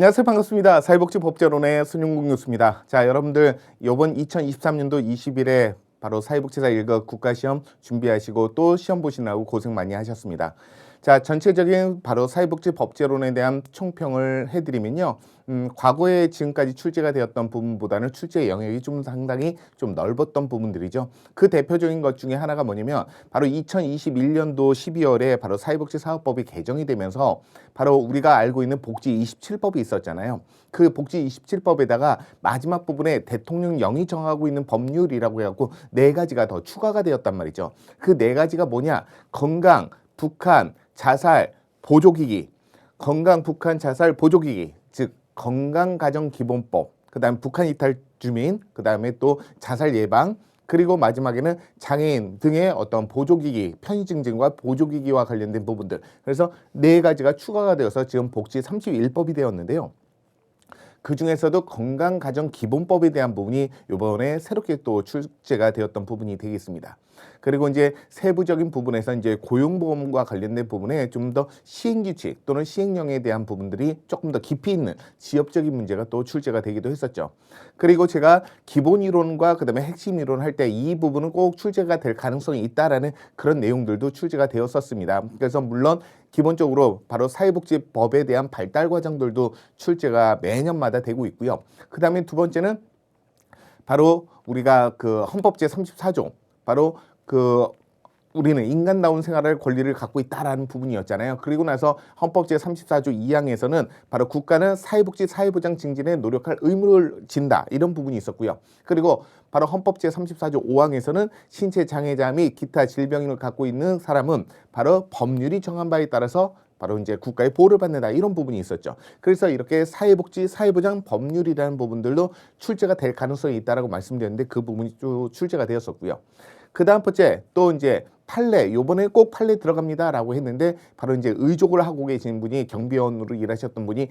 안녕하세요. 반갑습니다. 사회복지법제론의 손윤국 교수입니다. 자, 여러분들 이번 2023년도 20일에 바로 사회복지사 1급 국가시험 준비하시고 또 시험 보시느라고 고생 많이 하셨습니다. 자, 전체적인 바로 사회복지법제론에 대한 총평을 해드리면요. 과거에 지금까지 출제가 되었던 부분보다는 출제 영역이 좀 상당히 좀 넓었던 부분들이죠. 그 대표적인 것 중에 하나가 뭐냐면 바로 2021년도 12월에 바로 사회복지사업법이 개정이 되면서 바로 우리가 알고 있는 복지 27법이 있었잖아요. 그 복지 27법에다가 마지막 부분에 대통령령이 정하고 있는 법률이라고 해갖고 4가지가 더 추가가 되었단 말이죠. 그 4가지가 뭐냐? 건강, 북한, 자살, 보조기기, 건강, 북한, 자살, 보조기기, 즉 건강가정기본법, 그 다음 북한 이탈 주민, 그 다음에 또 자살 예방, 그리고 마지막에는 장애인 등의 어떤 보조기기, 편의증진과 보조기기와 관련된 부분들. 그래서 4가지가 추가가 되어서 지금 복지 31법이 되었는데요. 그 중에서도 건강가정기본법에 대한 부분이 이번에 새롭게 또 출제가 되었던 부분이 되겠습니다. 그리고 이제 세부적인 부분에서 이제 고용보험과 관련된 부분에 좀 더 시행규칙 또는 시행령에 대한 부분들이 조금 더 깊이 있는 지역적인 문제가 또 출제가 되기도 했었죠. 그리고 제가 기본 이론과 그다음에 핵심 이론 할 때 이 부분은 꼭 출제가 될 가능성이 있다라는 그런 내용들도 출제가 되었었습니다. 그래서 물론 기본적으로 바로 사회복지법에 대한 발달 과정들도 출제가 매년마다 되고 있고요. 그다음에 두 번째는 바로 우리가 그 헌법 제34조 바로 그 우리는 인간다운 생활할 권리를 갖고 있다라는 부분이었잖아요. 그리고 나서 헌법 제34조 2항에서는 바로 국가는 사회복지 사회보장 증진에 노력할 의무를 진다 이런 부분이 있었고요. 그리고 바로 헌법 제34조 5항에서는 신체 장애자 및 기타 질병을 갖고 있는 사람은 바로 법률이 정한 바에 따라서 바로 이제 국가의 보호를 받는다 이런 부분이 있었죠. 그래서 이렇게 사회복지 사회보장 법률이라는 부분들도 출제가 될 가능성이 있다라고 말씀드렸는데 그 부분이 또 출제가 되었었고요. 그 다음 번째 또 이제 판례, 요번에 꼭 판례 들어갑니다라고 했는데 바로 이제 의족을 하고 계신 분이 경비원으로 일하셨던 분이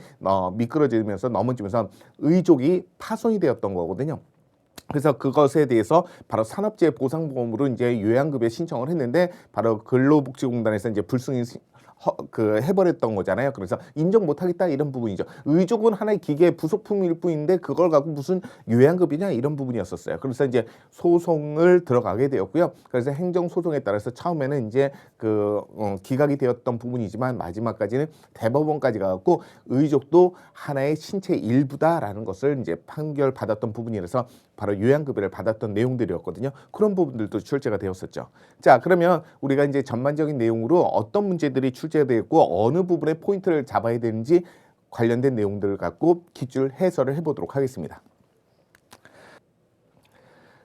미끄러지면서 넘어지면서 의족이 파손이 되었던 거거든요. 그래서 그것에 대해서 바로 산업재해 보상보험으로 이제 요양급여 신청을 했는데 바로 근로복지공단에서 이제 불승인 해버렸던 거잖아요. 그래서 인정 못하겠다 이런 부분이죠. 의족은 하나의 기계 부속품일 뿐인데 그걸 갖고 무슨 요양급이냐 이런 부분이었었어요. 그래서 이제 소송을 들어가게 되었고요. 그래서 행정소송에 따라서 처음에는 이제 기각이 되었던 부분이지만 마지막까지는 대법원까지 가갖고 의족도 하나의 신체 일부다라는 것을 이제 판결받았던 부분이라서 바로 요양급여를 받았던 내용들이었거든요. 그런 부분들도 출제가 되었었죠. 자, 그러면 우리가 이제 전반적인 내용으로 어떤 문제들이 출제되었고 어느 부분에 포인트를 잡아야 되는지 관련된 내용들을 갖고 기출 해설을 해보도록 하겠습니다.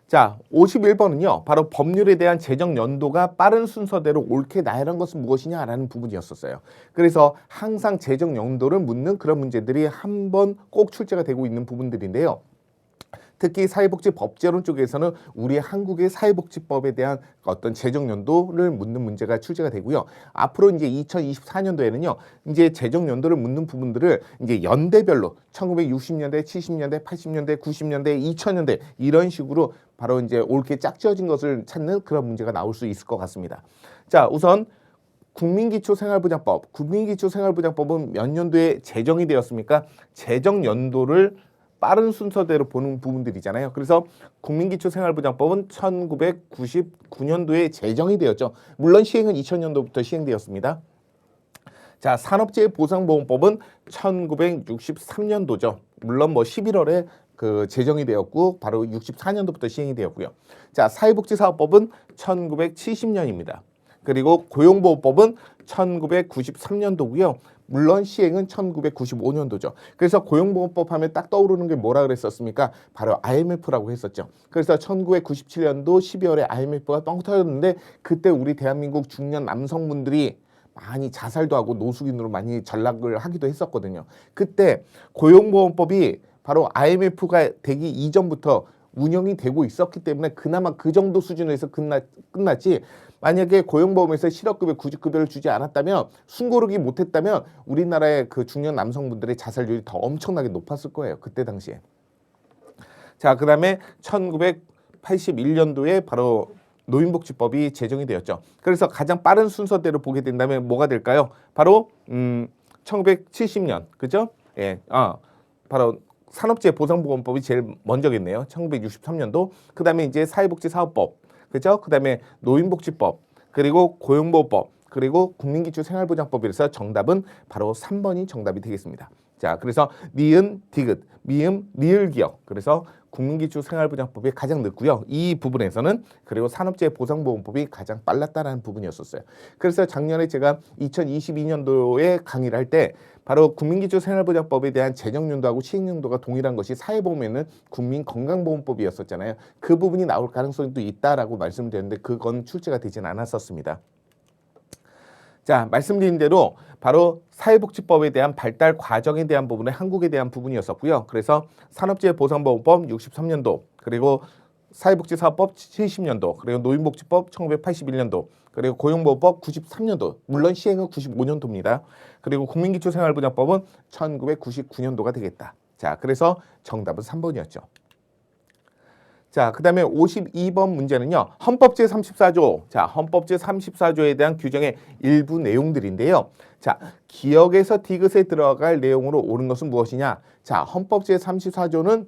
자, 51번은요. 바로 법률에 대한 제정 연도가 빠른 순서대로 옳게 나열한 것은 무엇이냐라는 부분이었었어요. 그래서 항상 제정 연도를 묻는 그런 문제들이 한 번 꼭 출제가 되고 있는 부분들인데요. 특히 사회복지법제론 쪽에서는 우리 한국의 사회복지법에 대한 어떤 제정 연도를 묻는 문제가 출제가 되고요. 앞으로 이제 2024년도에는요. 이제 제정 연도를 묻는 부분들을 이제 연대별로 1960년대, 70년대, 80년대, 90년대, 2000년대 이런 식으로 바로 이제 옳게 짝지어진 것을 찾는 그런 문제가 나올 수 있을 것 같습니다. 자, 우선 국민기초생활보장법. 국민기초생활보장법은 몇 년도에 제정이 되었습니까? 제정 연도를 빠른 순서대로 보는 부분들이잖아요. 그래서 국민기초생활보장법은 1999년도에 제정이 되었죠. 물론 시행은 2000년도부터 시행되었습니다. 자, 산업재해보상보험법은 1963년도죠. 물론 11월에 제정이 되었고 바로 64년도부터 시행이 되었고요. 자, 사회복지사업법은 1970년입니다. 그리고 고용보호법은 1993년도고요. 물론 시행은 1995년도죠. 그래서 고용보호법 하면 딱 떠오르는 게 뭐라 그랬었습니까? 바로 IMF라고 했었죠. 그래서 1997년도 12월에 IMF가 뻥 터졌는데 그때 우리 대한민국 중년 남성분들이 많이 자살도 하고 노숙인으로 많이 전락을 하기도 했었거든요. 그때 고용보험법이 바로 IMF가 되기 이전부터 운영이 되고 있었기 때문에 그나마 그 정도 수준에서 끝났지 만약에 고용보험에서 실업급여, 구직급여를 주지 않았다면 순고르기 못했다면 우리나라의 그 중년 남성분들의 자살률이 더 엄청나게 높았을 거예요. 그때 당시에. 자, 그 다음에 1981년도에 바로 노인복지법이 제정이 되었죠. 그래서 가장 빠른 순서대로 보게 된다면 뭐가 될까요? 바로 1970년, 그죠? 예, 바로 산업재해보상보건법이 제일 먼저겠네요. 1963년도. 그다음에 이제 사회복지사업법, 그죠? 그다음에 노인복지법, 그리고 고용보호법, 그리고 국민기초생활보장법이라서 정답은 바로 3번이 정답이 되겠습니다. 자, 그래서 니은, 디귿, 미음, 리을 기억. 그래서 국민기초생활보장법이 가장 늦고요. 이 부분에서는 그리고 산업재해보상보건법이 가장 빨랐다라는 부분이었었어요. 그래서 작년에 제가 2022년도에 강의를 할 때 바로 국민기초생활보장법에 대한 재정연도하고 시행연도가 동일한 것이 사회보험에는 국민건강보험법이었었잖아요. 그 부분이 나올 가능성도 있다라고 말씀드렸는데 그건 출제가 되진 않았었습니다. 자, 말씀드린 대로 바로 사회복지법에 대한 발달 과정에 대한 부분은 한국에 대한 부분이었었고요. 그래서 산업재해보상보험법 63년도, 그리고 사회복지사업법 70년도, 그리고 노인복지법 1981년도, 그리고 고용보호법 93년도, 물론 시행은 95년도입니다. 그리고 국민기초생활보장법은 1999년도가 되겠다. 자, 그래서 정답은 3번이었죠. 자, 그 다음에 52번 문제는요. 헌법 제34조. 자, 헌법 제34조에 대한 규정의 일부 내용들인데요. 자, 기억에서 디귿에 들어갈 내용으로 옳은 것은 무엇이냐? 자, 헌법 제34조는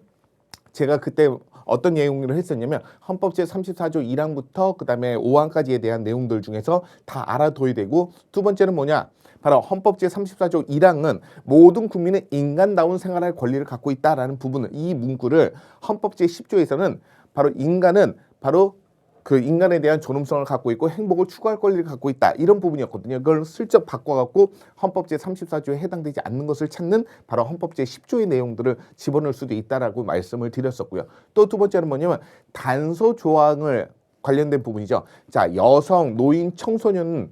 제가 그때 어떤 내용을 했었냐면 헌법 제34조 1항부터 그 다음에 5항까지에 대한 내용들 중에서 다 알아둬야 되고, 두 번째는 뭐냐? 바로 헌법 제34조 1항은 모든 국민은 인간다운 생활할 권리를 갖고 있다라는 부분을, 이 문구를 헌법 제10조에서는 바로 인간은 바로 그 인간에 대한 존엄성을 갖고 있고 행복을 추구할 권리를 갖고 있다, 이런 부분이었거든요. 그걸 슬쩍 바꿔갖고 헌법 제34조에 해당되지 않는 것을 찾는 바로 헌법 제10조의 내용들을 집어넣을 수도 있다라고 말씀을 드렸었고요. 또 두 번째는 뭐냐면 단서 조항을 관련된 부분이죠. 자, 여성, 노인, 청소년은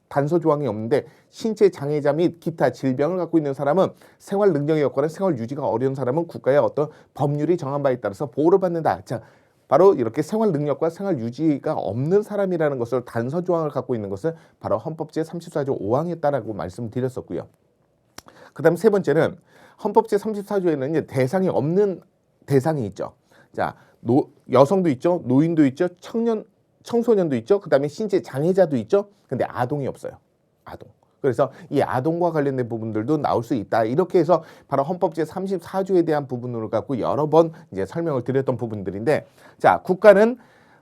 단서 조항이 없는데 신체 장애자 및 기타 질병을 갖고 있는 사람은 생활 능력이 없거나 생활 유지가 어려운 사람은 국가의 어떤 법률이 정한 바에 따라서 보호를 받는다. 자, 바로 이렇게 생활 능력과 생활 유지가 없는 사람이라는 것을 단서 조항을 갖고 있는 것은 바로 헌법 제34조 5항이었다라고 말씀드렸었고요. 그다음 세 번째는 헌법 제34조에는 이제 대상이 없는 대상이 있죠. 자, 여성도 있죠, 노인도 있죠, 청소년도 있죠, 그다음에 신체 장애자도 있죠. 근데 아동이 없어요. 아동. 그래서 이 아동과 관련된 부분들도 나올 수 있다. 이렇게 해서 바로 헌법 제34조에 대한 부분을 갖고 여러 번 이제 설명을 드렸던 부분들인데, 자, 국가는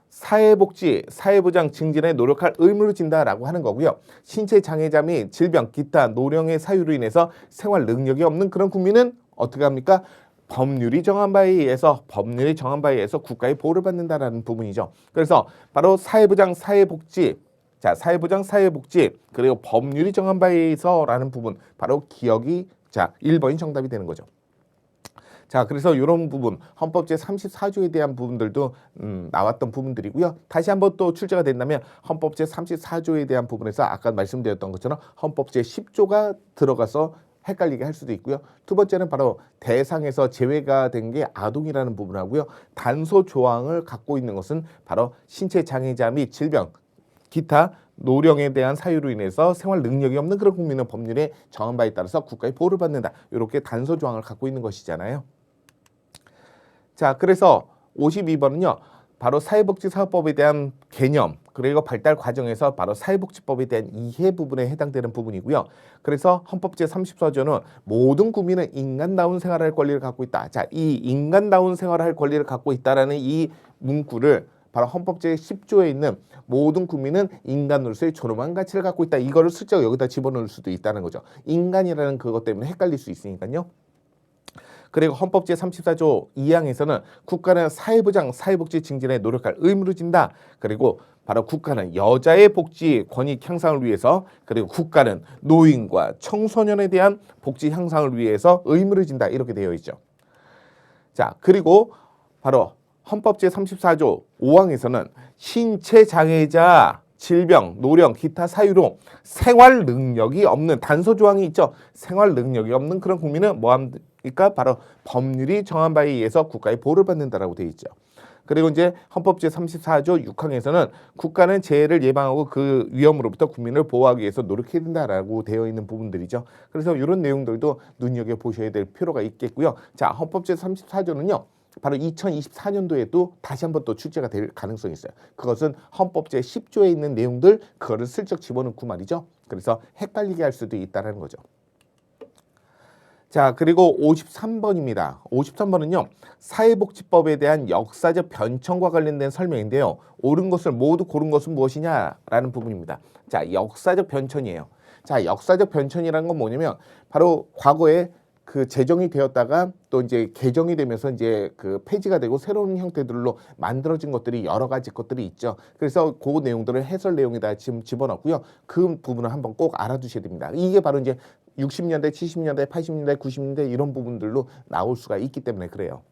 사회복지, 사회보장 증진에 노력할 의무를 진다라고 하는 거고요. 신체 장애자 및 질병, 기타 노령의 사유로 인해서 생활 능력이 없는 그런 국민은 어떻게 합니까? 법률이 정한 바에 의해서 국가의 보호를 받는다라는 부분이죠. 그래서 바로 사회보장, 사회복지, 자, 사회보장, 사회복지, 그리고 법률이 정한 바에 의해서라는 부분, 바로 기억이, 자, 1번이 정답이 되는 거죠. 자, 그래서 이런 부분, 헌법 제34조에 대한 부분들도 나왔던 부분들이고요. 다시 한번 또 출제가 된다면 헌법 제34조에 대한 부분에서 아까 말씀드렸던 것처럼 헌법 제10조가 들어가서 헷갈리게 할 수도 있고요. 두 번째는 바로 대상에서 제외가 된 게 아동이라는 부분하고요. 단서 조항을 갖고 있는 것은 바로 신체 장애자 및 질병, 기타 노령에 대한 사유로 인해서 생활 능력이 없는 그런 국민은 법률에 정한 바에 따라서 국가의 보호를 받는다. 이렇게 단서 조항을 갖고 있는 것이잖아요. 자, 그래서 52번은요. 바로 사회복지사업법에 대한 개념, 그리고 발달 과정에서 바로 사회복지법에 대한 이해 부분에 해당되는 부분이고요. 그래서 헌법 제34조는 모든 국민은 인간다운 생활할 권리를 갖고 있다. 자, 이 인간다운 생활할 권리를 갖고 있다라는 이 문구를 바로 헌법 제10조에 있는 모든 국민은 인간으로서의 존엄한 가치를 갖고 있다. 이거를 슬쩍 여기다 집어넣을 수도 있다는 거죠. 인간이라는 그것 때문에 헷갈릴 수 있으니까요. 그리고 헌법 제34조 2항에서는 국가는 사회보장, 사회복지 증진에 노력할 의무를 진다. 그리고 바로 국가는 여자의 복지, 권익 향상을 위해서, 그리고 국가는 노인과 청소년에 대한 복지 향상을 위해서 의무를 진다. 이렇게 되어 있죠. 자, 그리고 바로 헌법 제34조 5항에서는 신체 장애자, 질병, 노령, 기타 사유로 생활 능력이 없는 단서 조항이 있죠. 생활 능력이 없는 그런 국민은 뭐 합니까? 바로 법률이 정한 바에 의해서 국가의 보호를 받는다라고 되어 있죠. 그리고 이제 헌법 제34조 6항에서는 국가는 재해를 예방하고 그 위험으로부터 국민을 보호하기 위해서 노력해야 된다라고 되어 있는 부분들이죠. 그래서 이런 내용들도 눈여겨보셔야 될 필요가 있겠고요. 자, 헌법 제34조는요. 바로 2024년도에도 다시 한번 또 출제가 될 가능성이 있어요. 그것은 헌법 제10조에 있는 내용들, 그거를 슬쩍 집어넣고 말이죠. 그래서 헷갈리게 할 수도 있다는 거죠. 자, 그리고 53번입니다. 53번은요. 사회복지법에 대한 역사적 변천과 관련된 설명인데요. 옳은 것을 모두 고른 것은 무엇이냐라는 부분입니다. 자, 역사적 변천이에요. 자, 역사적 변천이라는 건 뭐냐면 바로 과거에 그 제정이 되었다가 또 이제 개정이 되면서 이제 그 폐지가 되고 새로운 형태들로 만들어진 것들이 여러 가지 것들이 있죠. 그래서 그 내용들을 해설 내용에다 지금 집어넣고요. 그 부분을 한번 꼭 알아두셔야 됩니다. 이게 바로 이제 60년대, 70년대, 80년대, 90년대 이런 부분들로 나올 수가 있기 때문에 그래요.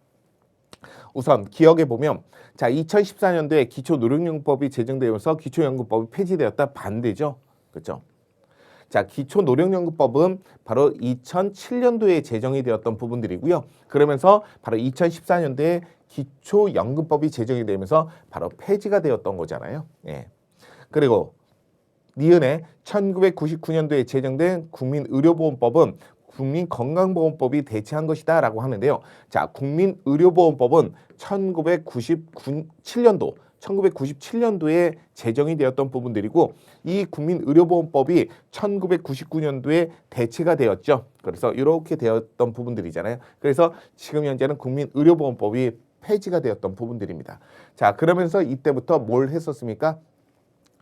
우선 기억해 보면 자, 2014년도에 기초노령연금법이 제정되면서 기초연금법이 폐지되었다 반대죠. 그렇죠? 자, 기초노령연금법은 바로 2007년도에 제정이 되었던 부분들이고요. 그러면서 바로 2014년도에 기초연금법이 제정이 되면서 바로 폐지가 되었던 거잖아요. 예. 그리고 니은에 1999년도에 제정된 국민의료보험법은 국민건강보험법이 대체한 것이다 라고 하는데요. 자, 국민의료보험법은 1997년도에 제정이 되었던 부분들이고 이 국민의료보험법이 1999년도에 대체가 되었죠. 그래서 이렇게 되었던 부분들이잖아요. 그래서 지금 현재는 국민의료보험법이 폐지가 되었던 부분들입니다. 자, 그러면서 이때부터 뭘 했었습니까?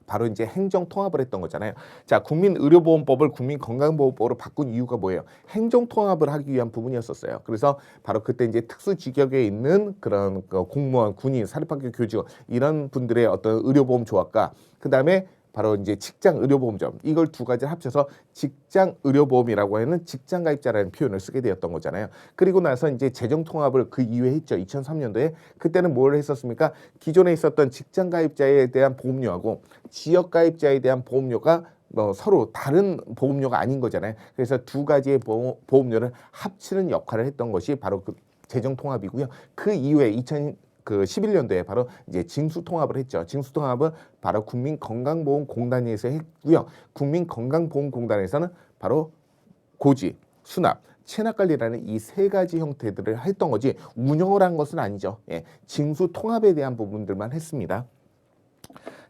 바로 이제 행정 통합을 했던 거잖아요. 자, 국민의료보험법을 국민건강보험법으로 바꾼 이유가 뭐예요? 행정 통합을 하기 위한 부분이었었어요. 그래서 바로 그때 이제 특수직역에 있는 그런 공무원, 군인, 사립학교 교직원 이런 분들의 어떤 의료보험 조합과 그 다음에 바로 이제 직장의료보험점 이걸 두 가지를 합쳐서 직장의료보험이라고 하는 직장가입자라는 표현을 쓰게 되었던 거잖아요. 그리고 나서 이제 재정통합을 그 이후에 했죠. 2003년도에 그때는 뭘 했었습니까? 기존에 있었던 직장가입자에 대한 보험료하고 지역가입자에 대한 보험료가 서로 다른 보험료가 아닌 거잖아요. 그래서 두 가지의 보험료를 합치는 역할을 했던 것이 바로 그 재정통합이고요. 그 이후에 2011년도에 바로 이제 징수통합을 했죠. 징수통합은 바로 국민건강보험공단에서 했고요. 국민건강보험공단에서는 바로 고지, 수납, 체납관리라는 이 세 가지 형태들을 했던 거지 운영을 한 것은 아니죠. 예, 징수통합에 대한 부분들만 했습니다.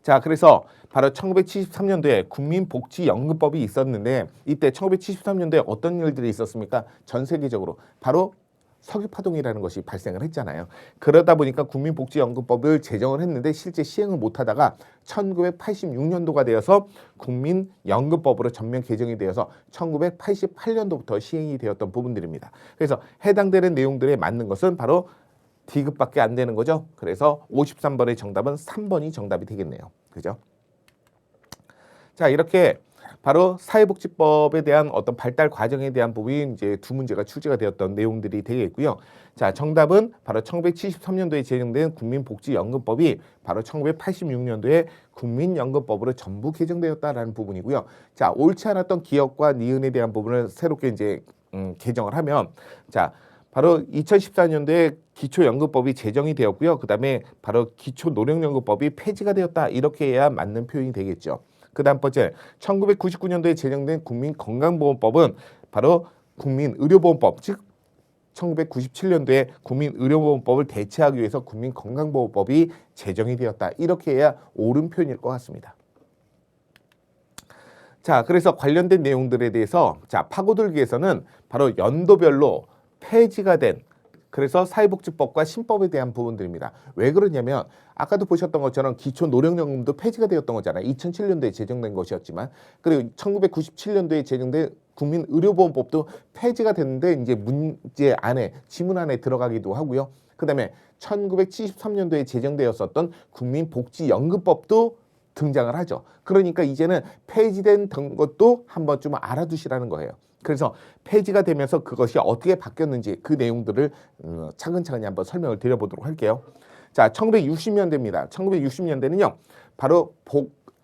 자, 그래서 바로 1973년도에 국민복지연금법이 있었는데 이때 1973년도에 어떤 일들이 있었습니까? 전 세계적으로 바로 석유파동이라는 것이 발생을 했잖아요. 그러다 보니까 국민복지연금법을 제정을 했는데 실제 시행을 못하다가 1986년도가 되어서 국민연금법으로 전면 개정이 되어서 1988년도부터 시행이 되었던 부분들입니다. 그래서 해당되는 내용들에 맞는 것은 바로 D급밖에 안 되는 거죠. 그래서 53번의 정답은 3번이 정답이 되겠네요. 그죠? 자, 이렇게 바로 사회복지법에 대한 어떤 발달 과정에 대한 부분이 이제 두 문제가 출제가 되었던 내용들이 되겠고요. 자, 정답은 바로 1973년도에 제정된 국민복지연금법이 바로 1986년도에 국민연금법으로 전부 개정되었다라는 부분이고요. 자, 옳지 않았던 기억과 니은에 대한 부분을 새롭게 이제 개정을 하면 자, 바로 2014년도에 기초연금법이 제정이 되었고요. 그 다음에 바로 기초노령연금법이 폐지가 되었다. 이렇게 해야 맞는 표현이 되겠죠. 그 다음 번째, 1999년도에 제정된 국민건강보험법은 바로 국민의료보험법, 즉 1997년도에 국민의료보험법을 대체하기 위해서 국민건강보험법이 제정이 되었다. 이렇게 해야 옳은 표현일 것 같습니다. 자, 그래서 관련된 내용들에 대해서 자, 파고들기에서는 바로 연도별로 폐지가 된 그래서 사회복지법과 신법에 대한 부분들입니다. 왜 그러냐면 아까도 보셨던 것처럼 기초노령연금도 폐지가 되었던 거잖아요. 2007년도에 제정된 것이었지만 그리고 1997년도에 제정된 국민의료보험법도 폐지가 됐는데 이제 문제 안에 지문 안에 들어가기도 하고요. 그다음에 1973년도에 제정되었었던 국민복지연금법도 등장을 하죠. 그러니까 이제는 폐지된 것도 한번 좀 알아두시라는 거예요. 그래서 폐지가 되면서 그것이 어떻게 바뀌었는지 그 내용들을 차근차근히 한번 설명을 드려보도록 할게요. 자, 1960년대입니다. 1960년대는요. 바로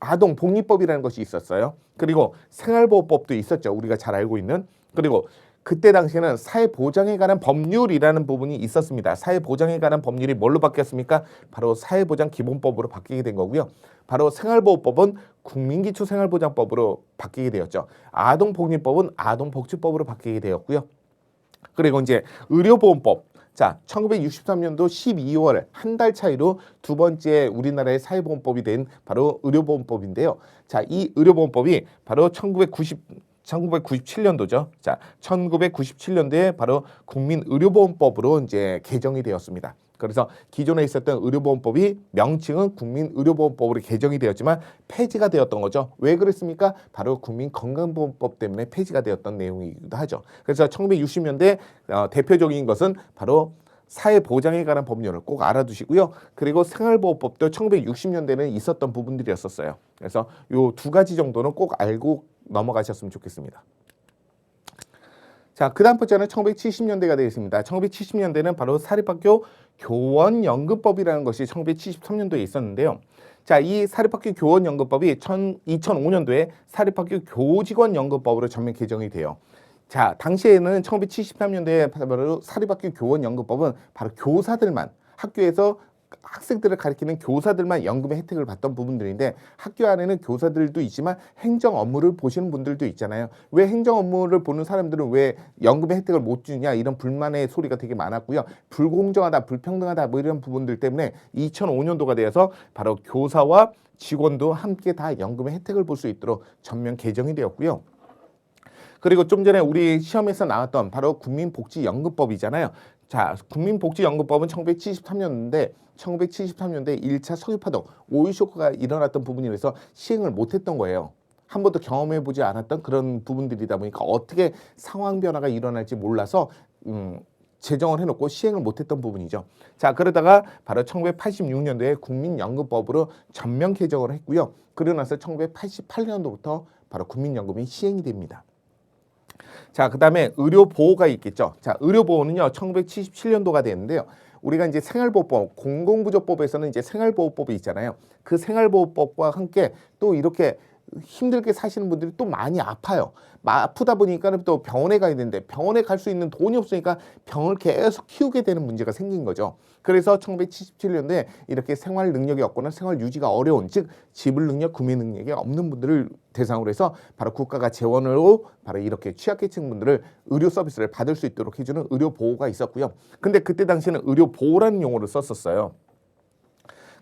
아동 복리법이라는 것이 있었어요. 그리고 생활보호법도 있었죠. 우리가 잘 알고 있는. 그리고 그때 당시에는 사회보장에 관한 법률이라는 부분이 있었습니다. 사회보장에 관한 법률이 뭘로 바뀌었습니까? 바로 사회보장기본법으로 바뀌게 된 거고요. 바로 생활보호법은 국민기초생활보장법으로 바뀌게 되었죠. 아동복리법은 아동복지법으로 바뀌게 되었고요. 그리고 이제 의료보험법. 자, 1963년도 12월 한 달 차이로 두 번째 우리나라의 사회보험법이 된 바로 의료보험법인데요. 자, 이 의료보험법이 바로 1997년도죠. 자, 1997년도에 바로 국민의료보험법으로 이제 개정이 되었습니다. 그래서 기존에 있었던 의료보험법이 명칭은 국민의료보험법으로 개정이 되었지만 폐지가 되었던 거죠. 왜 그랬습니까? 바로 국민건강보험법 때문에 폐지가 되었던 내용이기도 하죠. 그래서 1960년대 대표적인 것은 바로 사회보장에 관한 법률을 꼭 알아두시고요. 그리고 생활보호법도 1960년대는 있었던 부분들이었어요. 그래서 요 두 가지 정도는 꼭 알고 넘어가셨으면 좋겠습니다. 자, 그 다음 번째는 1970년대가 되겠습니다. 1970년대는 바로 사립학교 교원연금법이라는 것이 1973년도에 있었는데요. 자, 이 사립학교 교원연금법이 2005년도에 사립학교 교직원연금법으로 전면 개정이 돼요. 자, 당시에는 1973년도에 바로 사립학교 교원연금법은 바로 교사들만, 학교에서 학생들을 가리키는 교사들만 연금의 혜택을 받던 부분들인데, 학교 안에는 교사들도 있지만 행정 업무를 보시는 분들도 있잖아요. 왜 행정 업무를 보는 사람들은 왜 연금의 혜택을 못 주냐, 이런 불만의 소리가 되게 많았고요. 불공정하다, 불평등하다, 뭐 이런 부분들 때문에 2005년도가 되어서 바로 교사와 직원도 함께 다 연금의 혜택을 볼 수 있도록 전면 개정이 되었고요. 그리고 좀 전에 우리 시험에서 나왔던 바로 국민복지연금법이잖아요. 자, 국민복지연금법은 1973년인데 1973년대 1차 석유파동, 오일 쇼크가 일어났던 부분이라서 시행을 못했던 거예요. 한 번도 경험해보지 않았던 그런 부분들이다 보니까 어떻게 상황 변화가 일어날지 몰라서 제정을 해놓고 시행을 못했던 부분이죠. 자, 그러다가 바로 1986년도에 국민연금법으로 전면 개정을 했고요. 그러고 나서 1988년도부터 바로 국민연금이 시행이 됩니다. 자, 그 다음에 의료보호가 있겠죠. 자, 의료보호는요, 1977년도가 되는데요. 우리가 이제 생활보호법, 공공부조법에서는 이제 생활보호법이 있잖아요. 그 생활보호법과 함께 또 이렇게 힘들게 사시는 분들이 또 많이 아파요. 아프다 보니까 또 병원에 가야 되는데 병원에 갈 수 있는 돈이 없으니까 병을 계속 키우게 되는 문제가 생긴 거죠. 그래서 1977년도에 이렇게 생활 능력이 없거나 생활 유지가 어려운, 즉 지불 능력, 구매 능력이 없는 분들을 대상으로 해서 바로 국가가 재원으로 바로 이렇게 취약계층 분들을 의료 서비스를 받을 수 있도록 해주는 의료보호가 있었고요. 근데 그때 당시에는 의료보호라는 용어를 썼었어요.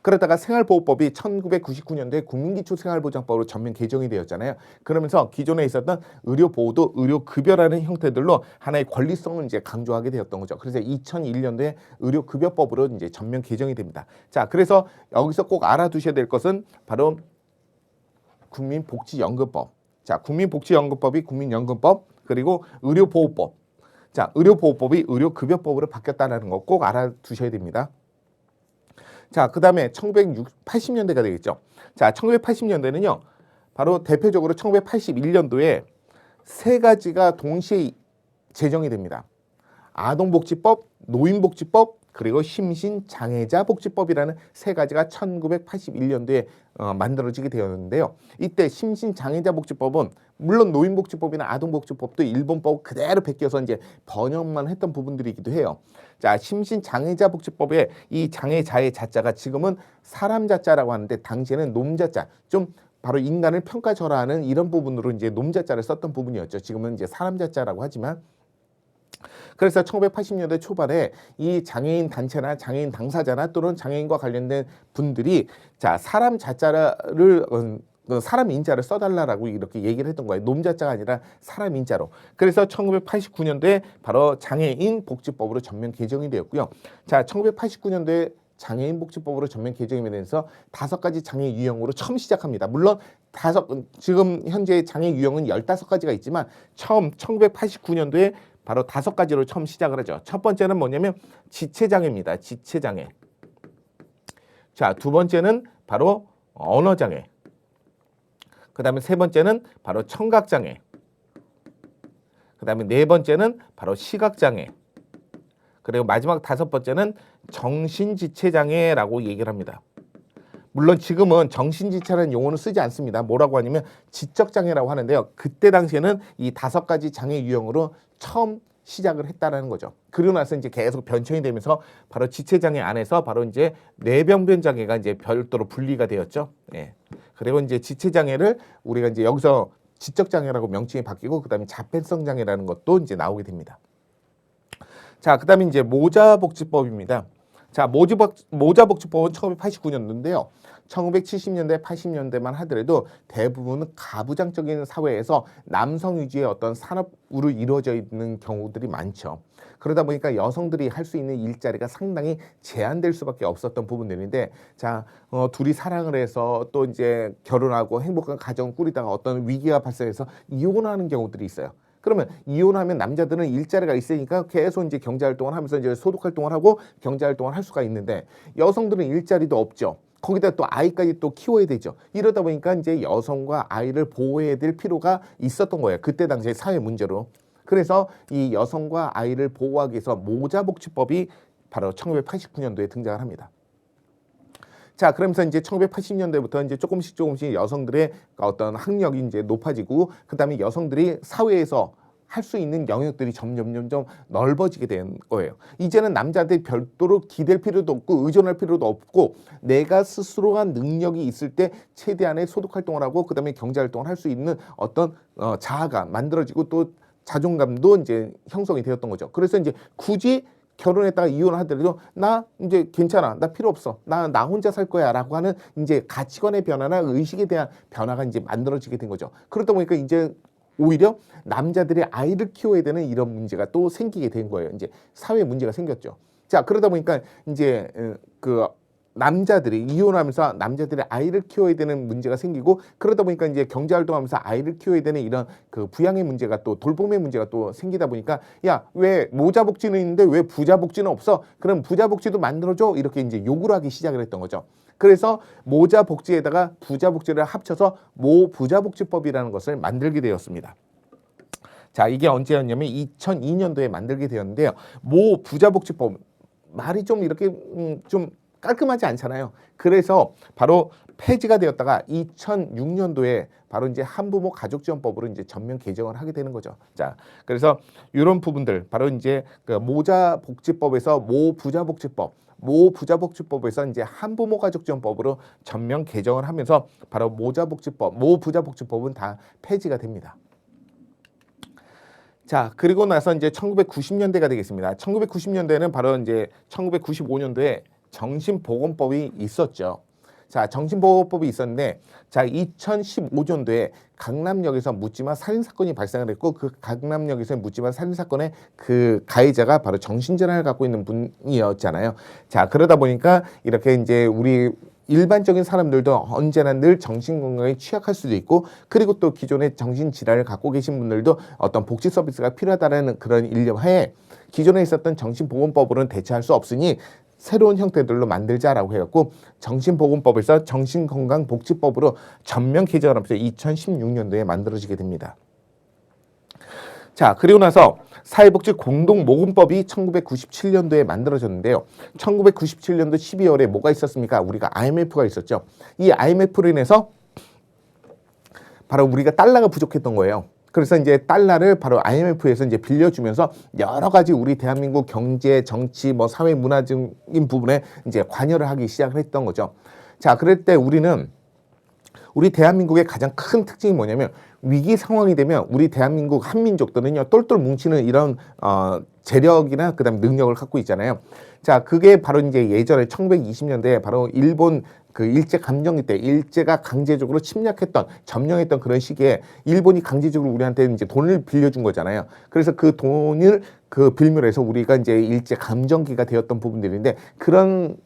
그러다가 생활보호법이 1999년도에 국민기초생활보장법으로 전면 개정이 되었잖아요. 그러면서 기존에 있었던 의료보호도 의료급여라는 형태들로 하나의 권리성을 이제 강조하게 되었던 거죠. 그래서 2001년도에 의료급여법으로 이제 전면 개정이 됩니다. 자, 그래서 여기서 꼭 알아두셔야 될 것은 바로 국민복지연금법. 자, 국민복지연금법이 국민연금법, 그리고 의료보호법. 자, 의료보호법이 의료급여법으로 바뀌었다는 거 꼭 알아두셔야 됩니다. 자, 그 다음에 1980년대가 되겠죠. 자, 1980년대는요, 바로 대표적으로 1981년도에 세 가지가 동시에 제정이 됩니다. 아동복지법, 노인복지법, 그리고 심신장애자복지법이라는 세 가지가 1981년도에 만들어지게 되었는데요. 이때 심신장애자복지법은 물론 노인복지법이나 아동복지법도 일본법 그대로 베껴서 이제 번역만 했던 부분들이기도 해요. 자, 심신장애자복지법의 이 장애자의 자자가 지금은 사람 자자라고 하는데 당시에는 놈자자, 좀 바로 인간을 평가절하하는 이런 부분으로 이제 놈자자를 썼던 부분이었죠. 지금은 이제 사람 자자라고 하지만, 그래서 1980년대 초반에 이 장애인 단체나 장애인 당사자나 또는 장애인과 관련된 분들이 자, 사람 자자를 사람 인자를 써달라고 이렇게 얘기를 했던 거예요. 놈자자가 아니라 사람 인자로. 그래서 1989년도에 바로 장애인 복지법으로 전면 개정이 되었고요. 자, 1989년도에 장애인 복지법으로 전면 개정이 되면서 5가지 장애 유형으로 처음 시작합니다. 물론 지금 현재 장애 유형은 15가지가 있지만 처음 1989년도에 바로 5가지로 처음 시작을 하죠. 첫 번째는 뭐냐면 지체장애입니다. 지체장애. 자, 두 번째는 바로 언어장애. 그 다음에 세 번째는 바로 청각장애. 그 다음에 네 번째는 바로 시각장애. 그리고 마지막 5번째는 정신지체장애라고 얘기를 합니다. 물론 지금은 정신지체라는 용어는 쓰지 않습니다. 뭐라고 하냐면 지적장애라고 하는데요. 그때 당시에는 이 5가지 장애 유형으로 처음 시작을 했다라는 거죠. 그러고 나서 이제 계속 변천이 되면서 바로 지체장애 안에서 바로 이제 뇌병변 장애가 이제 별도로 분리가 되었죠. 예. 그리고 이제 지체장애를 우리가 이제 여기서 지적장애라고 명칭이 바뀌고 그다음에 자폐성 장애라는 것도 이제 나오게 됩니다. 자, 그다음에 이제 모자복지법입니다. 자, 모자복지법은 1989년도인데요. 1970년대, 80년대만 하더라도 대부분 가부장적인 사회에서 남성 위주의 어떤 산업으로 이루어져 있는 경우들이 많죠. 그러다 보니까 여성들이 할 수 있는 일자리가 상당히 제한될 수밖에 없었던 부분들인데, 자, 둘이 사랑을 해서 또 이제 결혼하고 행복한 가정을 꾸리다가 어떤 위기가 발생해서 이혼하는 경우들이 있어요. 그러면 이혼하면 남자들은 일자리가 있으니까 계속 이제 경제활동을 하면서 이제 소득활동을 하고 경제활동을 할 수가 있는데, 여성들은 일자리도 없죠. 거기다 또 아이까지 또 키워야 되죠. 이러다 보니까 이제 여성과 아이를 보호해야 될 필요가 있었던 거예요. 그때 당시에 사회 문제로. 그래서 이 여성과 아이를 보호하기 위해서 모자복지법이 바로 1989년도에 등장을 합니다. 자, 그러면서 이제 1980년대부터 이제 조금씩 여성들의 어떤 학력이 이제 높아지고, 그다음에 여성들이 사회에서 할 수 있는 영역들이 점점 넓어지게 된 거예요. 이제는 남자들 별도로 기댈 필요도 없고 의존할 필요도 없고, 내가 스스로가 능력이 있을 때 최대한의 소득 활동을 하고 그다음에 경제 활동을 할 수 있는 어떤 자아가 만들어지고 또 자존감도 이제 형성이 되었던 거죠. 그래서 이제 굳이 결혼했다가 이혼을 하더라도 나 이제 괜찮아, 나 필요 없어, 나 혼자 살 거야라고 하는 이제 가치관의 변화나 의식에 대한 변화가 이제 만들어지게 된 거죠. 그러다 보니까 이제 오히려 남자들이 아이를 키워야 되는 이런 문제가 또 생기게 된 거예요. 이제 사회 문제가 생겼죠. 자, 그러다 보니까 이제 그 남자들이 이혼하면서 남자들이 아이를 키워야 되는 문제가 생기고, 그러다 보니까 이제 경제활동하면서 아이를 키워야 되는 이런 그 부양의 문제가 또 돌봄의 문제가 또 생기다 보니까, 야, 왜 모자복지는 있는데 왜 부자복지는 없어? 그럼 부자복지도 만들어줘, 이렇게 이제 요구를 하기 시작을 했던 거죠. 그래서 모자복지에다가 부자복지를 합쳐서 모부자복지법이라는 것을 만들게 되었습니다. 자, 이게 언제였냐면 2002년도에 만들게 되었는데요. 모부자복지법, 말이 좀 이렇게 좀 깔끔하지 않잖아요. 그래서 바로 폐지가 되었다가 2006년도에 바로 이제 한부모 가족지원법으로 이제 전면 개정을 하게 되는 거죠. 자, 그래서 이런 부분들 바로 이제 그 모자복지법에서 모부자복지법에서 이제 한부모 가족지원법으로 전면 개정을 하면서 바로 모부자복지법은 다 폐지가 됩니다. 자, 그리고 나서 이제 1990년대가 되겠습니다. 1990년대는 바로 이제 1995년도에 정신보건법이 있었죠. 자, 정신보건법이 있었는데, 자, 2015년도에 강남역에서 묻지마 살인사건이 발생을 했고, 그 강남역에서 묻지마 살인사건의 그 가해자가 바로 정신질환을 갖고 있는 분이었잖아요. 자, 그러다 보니까 이렇게 이제 우리 일반적인 사람들도 언제나 늘 정신건강에 취약할 수도 있고, 그리고 또 기존의 정신질환을 갖고 계신 분들도 어떤 복지 서비스가 필요하다는 그런 일념하에 기존에 있었던 정신보건법으로는 대체할 수 없으니 새로운 형태들로 만들자라고 해갖고 정신보건법에서 정신건강복지법으로 전면 개정을 하면서 2016년도에 만들어지게 됩니다. 자, 그리고 나서 사회복지 공동모금법이 1997년도에 만들어졌는데요. 1997년도 12월에 뭐가 있었습니까? 우리가 IMF가 있었죠. 이 IMF로 인해서 바로 우리가 달러가 부족했던 거예요. 그래서 이제 달러를 바로 IMF에서 이제 빌려주면서 여러 가지 우리 대한민국 경제, 정치, 뭐 사회, 문화적인 부분에 이제 관여를 하기 시작을 했던 거죠. 자, 그럴 때 우리 대한민국의 가장 큰 특징이 뭐냐면, 위기 상황이 되면 우리 대한민국 한민족들은요 똘똘 뭉치는 이런 재력이나 그다음에 능력을 갖고 있잖아요. 자, 그게 바로 이제 예전에 1920년대에 바로 일본 그 일제 감정기 때 일제가 강제적으로 침략했던, 점령했던 그런 시기에 일본이 강제적으로 우리한테 이제 돈을 빌려준 거잖아요. 그래서 그 돈을 그 빌미로 해서 우리가 이제 일제 감정기가 되었던 부분들인데, 그런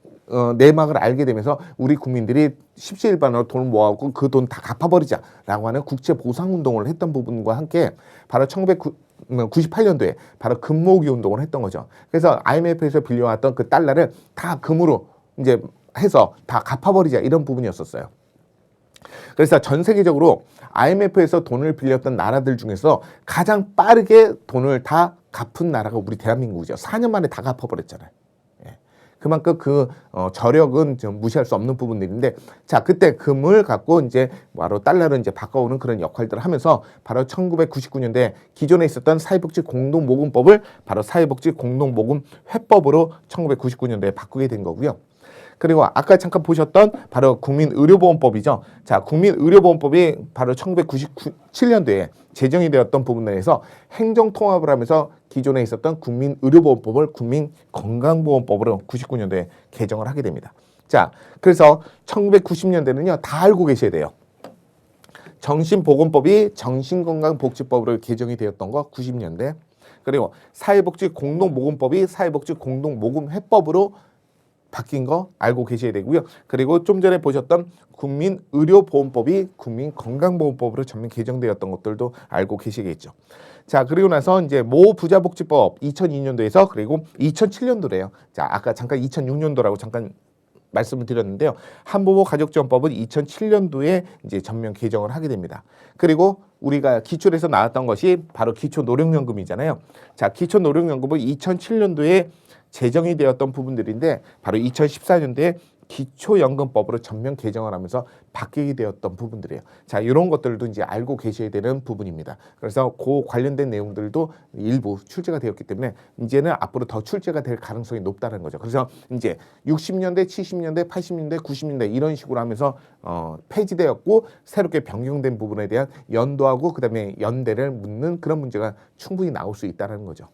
내막을 알게 되면서 우리 국민들이 십시일반으로 돈을 모아갖고 그 돈 다 갚아버리자라고 하는 국제보상운동을 했던 부분과 함께 바로 1998년도에 바로 금모으기 운동을 했던 거죠. 그래서 IMF에서 빌려왔던 그 달러를 다 금으로 이제 해서 다 갚아버리자, 이런 부분이었었어요. 그래서 전 세계적으로 IMF에서 돈을 빌렸던 나라들 중에서 가장 빠르게 돈을 다 갚은 나라가 우리 대한민국이죠. 4년 만에 다 갚아버렸잖아요. 그만큼 그 저력은 좀 무시할 수 없는 부분들인데, 자, 그때 금을 갖고 이제 바로 달러를 이제 바꿔오는 그런 역할들을 하면서 바로 1999년대 기존에 있었던 사회복지 공동모금법을 바로 사회복지 공동모금회법으로 1999년도에 바꾸게 된 거고요. 그리고 아까 잠깐 보셨던 바로 국민의료보험법이죠. 자, 국민의료보험법이 바로 1997년도에 제정이 되었던 부분에 대해서 행정통합을 하면서 기존에 있었던 국민의료보험법을 국민건강보험법으로 99년도에 개정을 하게 됩니다. 자, 그래서 1990년대는요, 다 알고 계셔야 돼요. 정신보건법이 정신건강복지법으로 개정이 되었던 거 90년대. 그리고 사회복지공동모금법이 사회복지공동모금회법으로 바뀐 거 알고 계셔야 되고요. 그리고 좀 전에 보셨던 국민의료보험법이 국민건강보험법으로 전면 개정되었던 것들도 알고 계시겠죠. 자, 그리고 나서 이제 모부자복지법 2002년도에서 그리고 2007년도래요. 자, 아까 잠깐 2006년도라고 잠깐 말씀을 드렸는데요. 한부모 가족지원법은 2007년도에 이제 전면 개정을 하게 됩니다. 그리고 우리가 기초에서 나왔던 것이 바로 기초노령연금이잖아요. 자, 기초노령연금은 2007년도에 제정이 되었던 부분들인데 바로 2014년도에 기초연금법으로 전면 개정을 하면서 바뀌게 되었던 부분들이에요. 자, 이런 것들도 이제 알고 계셔야 되는 부분입니다. 그래서 그 관련된 내용들도 일부 출제가 되었기 때문에 이제는 앞으로 더 출제가 될 가능성이 높다는 거죠. 그래서 이제 60년대, 70년대, 80년대, 90년대 이런 식으로 하면서 폐지되었고 새롭게 변경된 부분에 대한 연도하고 그다음에 연대를 묻는 그런 문제가 충분히 나올 수 있다는 거죠.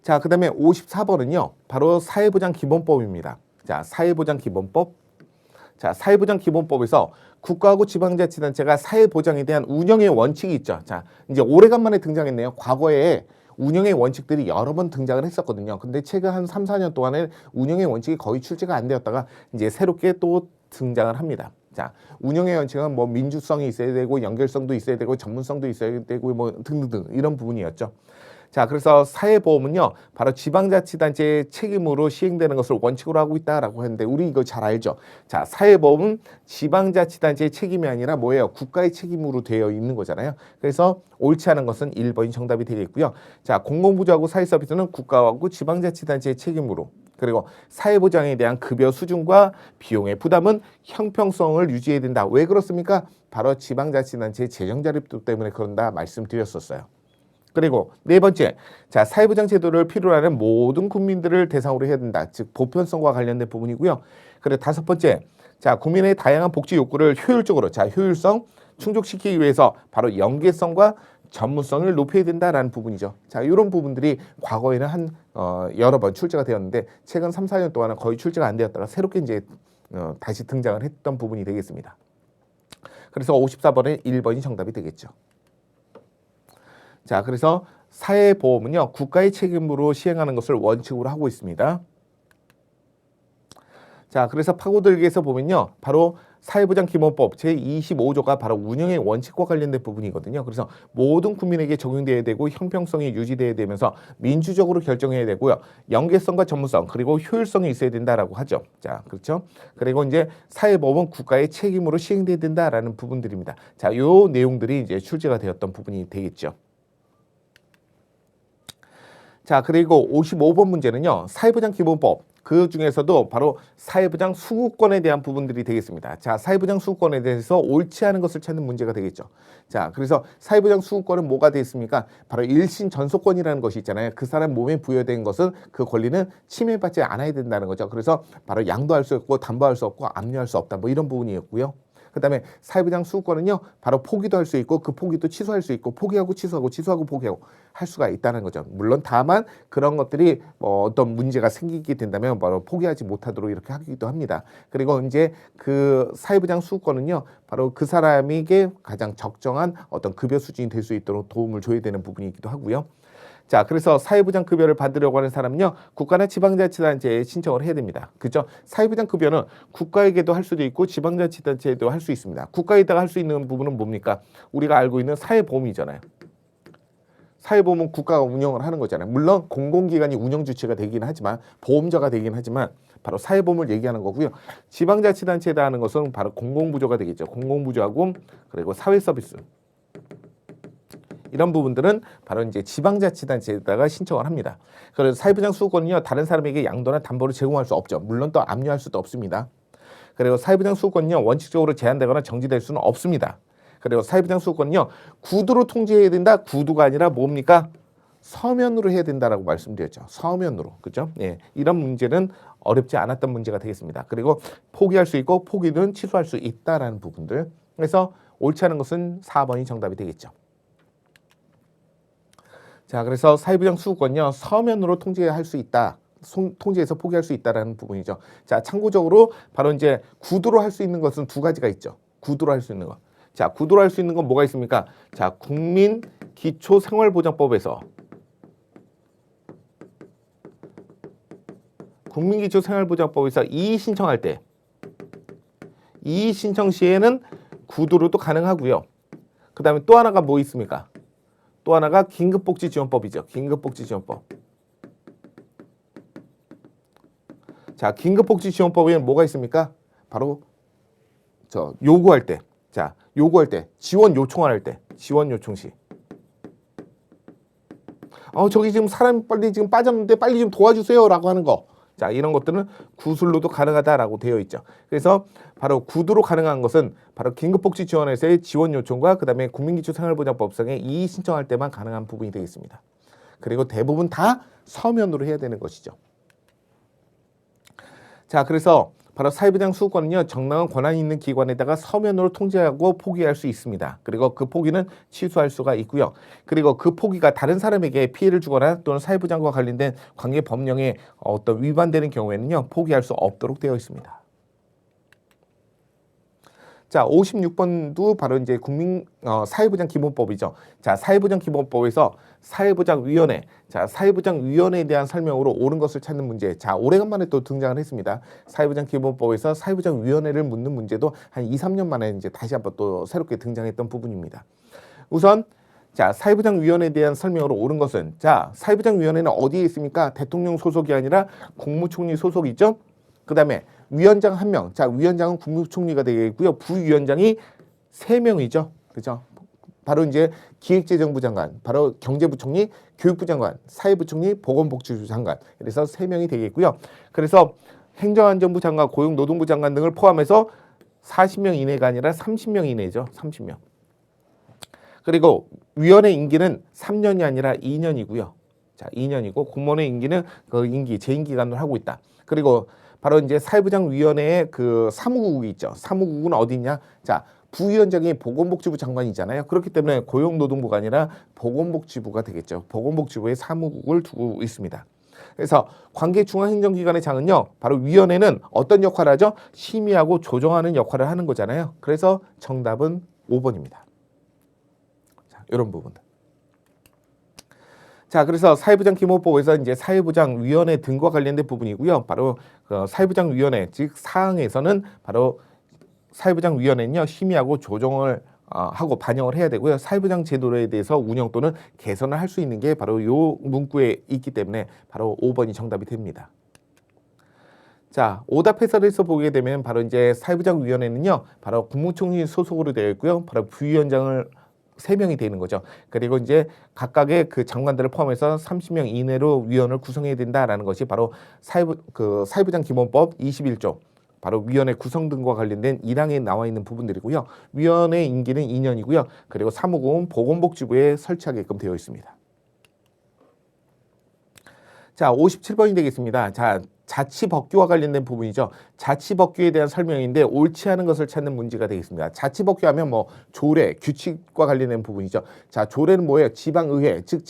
자, 그 다음에 54번은요, 바로 사회보장기본법입니다. 자, 사회보장기본법. 자, 사회보장기본법에서 국가하고 지방자치단체가 사회보장에 대한 운영의 원칙이 있죠. 자, 이제 오래간만에 등장했네요. 과거에 운영의 원칙들이 여러 번 등장을 했었거든요. 근데 최근 한 3, 4년 동안에 운영의 원칙이 거의 출제가 안 되었다가 이제 새롭게 또 등장을 합니다. 자, 운영의 원칙은 뭐 민주성이 있어야 되고 연결성도 있어야 되고 전문성도 있어야 되고 뭐 등등등 이런 부분이었죠. 자, 그래서 사회보험은요, 바로 지방자치단체의 책임으로 시행되는 것을 원칙으로 하고 있다라고 하는데, 우리 이거 잘 알죠? 자, 사회보험은 지방자치단체의 책임이 아니라 뭐예요? 국가의 책임으로 되어 있는 거잖아요. 그래서 옳지 않은 것은 1번이 정답이 되겠고요. 자, 공공부조하고 사회서비스는 국가하고 지방자치단체의 책임으로, 그리고 사회보장에 대한 급여 수준과 비용의 부담은 형평성을 유지해야 된다. 왜 그렇습니까? 바로 지방자치단체의 재정자립도 때문에 그런다 말씀드렸었어요. 그리고 네 번째, 자, 사회보장 제도를 필요로 하는 모든 국민들을 대상으로 해야 된다. 즉 보편성과 관련된 부분이고요. 그리고 다섯 번째, 자, 국민의 다양한 복지 욕구를 효율적으로, 자, 효율성 충족시키기 위해서 바로 연계성과 전문성을 높여야 된다라는 부분이죠. 자, 이런 부분들이 과거에는 여러 번 출제가 되었는데 최근 3, 4년 동안은 거의 출제가 안 되었다가 새롭게 이제 다시 등장을 했던 부분이 되겠습니다. 그래서 54번에 1번이 정답이 되겠죠. 자, 그래서 사회보험은요, 국가의 책임으로 시행하는 것을 원칙으로 하고 있습니다. 자, 그래서 파고들기에서 보면요, 바로 사회보장기본법 제25조가 바로 운영의 원칙과 관련된 부분이거든요. 그래서 모든 국민에게 적용돼야 되고 형평성이 유지돼야 되면서 민주적으로 결정해야 되고요. 연계성과 전문성 그리고 효율성이 있어야 된다라고 하죠. 자, 그렇죠? 그리고 이제 사회보험은 국가의 책임으로 시행돼야 된다라는 부분들입니다. 자, 요 내용들이 이제 출제가 되었던 부분이 되겠죠. 자, 그리고 55번 문제는요, 사회보장기본법 그 중에서도 바로 사회보장 수급권에 대한 부분들이 되겠습니다. 자, 사회보장 수급권에 대해서 옳지 않은 것을 찾는 문제가 되겠죠. 자, 그래서 사회보장 수급권은 뭐가 되겠습니까? 바로 일신 전소권이라는 것이 있잖아요. 그 사람 몸에 부여된 것은 그 권리는 침해받지 않아야 된다는 거죠. 그래서 바로 양도할 수 없고 담보할 수 없고 압류할 수 없다. 뭐 이런 부분이었고요. 그 다음에 사회보장 수급권은요, 바로 포기도 할 수 있고 그 포기도 취소할 수 있고 포기하고 취소하고 취소하고 포기하고 할 수가 있다는 거죠. 물론 다만 그런 것들이 어떤 문제가 생기게 된다면 바로 포기하지 못하도록 이렇게 하기도 합니다. 그리고 이제 그 사회보장 수급권은요, 바로 그 사람에게 가장 적정한 어떤 급여 수준이 될 수 있도록 도움을 줘야 되는 부분이기도 하고요. 자, 그래서 사회보장급여를 받으려고 하는 사람은요, 국가나 지방자치단체에 신청을 해야 됩니다. 그죠? 사회보장급여는 국가에게도 할 수도 있고 지방자치단체에도 할 수 있습니다. 국가에다가 할 수 있는 부분은 뭡니까? 우리가 알고 있는 사회보험이잖아요. 사회보험은 국가가 운영을 하는 거잖아요. 물론 공공기관이 운영 주체가 되긴 하지만 보험자가 되긴 하지만 바로 사회보험을 얘기하는 거고요. 지방자치단체에다 하는 것은 바로 공공부조가 되겠죠. 공공부조하고 그리고 사회서비스. 이런 부분들은 바로 이제 지방자치단체에다가 신청을 합니다. 그래서 사회보장 수급권은요, 다른 사람에게 양도나 담보를 제공할 수 없죠. 물론 또 압류할 수도 없습니다. 그리고 사회보장 수급권은요, 원칙적으로 제한되거나 정지될 수는 없습니다. 그리고 사회보장 수급권은요, 구두로 통제해야 된다. 구두가 아니라 뭡니까? 서면으로 해야 된다라고 말씀드렸죠. 서면으로. 그죠? 예. 이런 문제는 어렵지 않았던 문제가 되겠습니다. 그리고 포기할 수 있고 포기는 취소할 수 있다라는 부분들. 그래서 옳지 않은 것은 4번이 정답이 되겠죠. 자, 그래서 사회보장 수급권요, 서면으로 통제할 수 있다. 통제해서 포기할 수 있다라는 부분이죠. 자, 참고적으로 바로 이제 구두로 할 수 있는 것은 두 가지가 있죠. 구두로 할 수 있는 것. 자, 구두로 할 수 있는 건 뭐가 있습니까? 자, 국민기초생활보장법에서 이의 신청할 때 이의 신청 시에는 구두로도 가능하고요. 그 다음에 또 하나가 뭐 있습니까? 또 하나가 긴급복지지원법이죠. 긴급복지지원법. 자, 긴급복지지원법에는 뭐가 있습니까? 바로 요구할 때, 자, 요구할 때, 지원 요청할 때, 지원 요청 시. 저기 지금 사람이 빨리 지금 빠졌는데 빨리 좀 도와주세요라고 하는 거. 자, 이런 것들은 구술로도 가능하다라고 되어 있죠. 그래서 바로 구두로 가능한 것은 바로 긴급복지지원에서의 지원 요청과 그다음에 국민기초생활보장법상의 이의 신청할 때만 가능한 부분이 되겠습니다. 그리고 대부분 다 서면으로 해야 되는 것이죠. 자, 그래서 바로 사회보장 수급권은요, 정당한 권한이 있는 기관에다가 서면으로 통지하고 포기할 수 있습니다. 그리고 그 포기는 취소할 수가 있고요. 그리고 그 포기가 다른 사람에게 피해를 주거나 또는 사회보장과 관련된 관계 법령에 어떤 위반되는 경우에는요, 포기할 수 없도록 되어 있습니다. 자, 56번도 바로 이제 사회보장 기본법이죠. 자, 사회보장 기본법에서 사회보장위원회, 자, 사회보장위원회에 대한 설명으로 옳은 것을 찾는 문제. 자, 오래간만에 또 등장을 했습니다. 사회보장 기본법에서 사회보장위원회를 묻는 문제도 한 2, 3년 만에 이제 다시 한번 또 새롭게 등장했던 부분입니다. 우선 자, 사회보장위원회에 대한 설명으로 옳은 것은, 자, 사회보장위원회는 어디에 있습니까? 대통령 소속이 아니라 국무총리 소속이죠. 그 다음에 위원장 1명. 자, 위원장은 국무총리가 되겠고요. 부위원장이 3명이죠. 그죠? 바로 이제 기획재정부 장관, 바로 경제부총리, 교육부 장관, 사회부총리, 보건복지부 장관. 그래서 3명이 되겠고요. 그래서 행정안전부 장관, 고용노동부 장관 등을 포함해서 40명 이내가 아니라 30명 이내죠. 30명. 그리고 위원회 임기는 3년이 아니라 2년이고요. 자, 2년이고 공무원의 임기는 그 임기, 재임 기간을 하고 있다. 그리고 바로 이제 사회보장위원회의 그 사무국이 있죠. 사무국은 어디 있냐? 자, 부위원장이 보건복지부 장관이잖아요. 그렇기 때문에 고용노동부가 아니라 보건복지부가 되겠죠. 보건복지부의 사무국을 두고 있습니다. 그래서 관계중앙행정기관의 장은요, 바로 위원회는 어떤 역할을 하죠? 심의하고 조정하는 역할을 하는 거잖아요. 그래서 정답은 5번입니다. 자, 이런 부분들. 자, 그래서 사회보장기본법에서 이제 사회보장위원회 등과 관련된 부분이고요. 바로 사회보장위원회, 즉 사항에서는 바로 사회보장위원회는요, 심의하고 조정을 하고 반영을 해야 되고요. 사회보장 제도에 대해서 운영 또는 개선을 할 수 있는 게 바로 요 문구에 있기 때문에 바로 5번이 정답이 됩니다. 자, 오답 해설에서 보게 되면 바로 이제 사회보장위원회는요, 바로 국무총리 소속으로 되어 있고요. 바로 부위원장을 3명이 되는 거죠. 그리고 이제 각각의 그 장관들을 포함해서 30명 이내로 위원을 구성해야 된다라는 것이 바로 사회보장 기본법 21조 바로 위원회 구성 등과 관련된 1항에 나와 있는 부분들이고요. 위원회 임기는 2년이고요. 그리고 사무국은 보건복지부에 설치하게끔 되어 있습니다. 자, 57번이 되겠습니다. 자, 자치법규와 관련된 부분이죠. 자치법규에 대한 설명인데 옳지 않은 것을 찾는 문제가 되겠습니다. 자치법규 하면 뭐 조례, 규칙과 관련된 부분이죠. 자, 조례는 뭐예요? 지방의회, 즉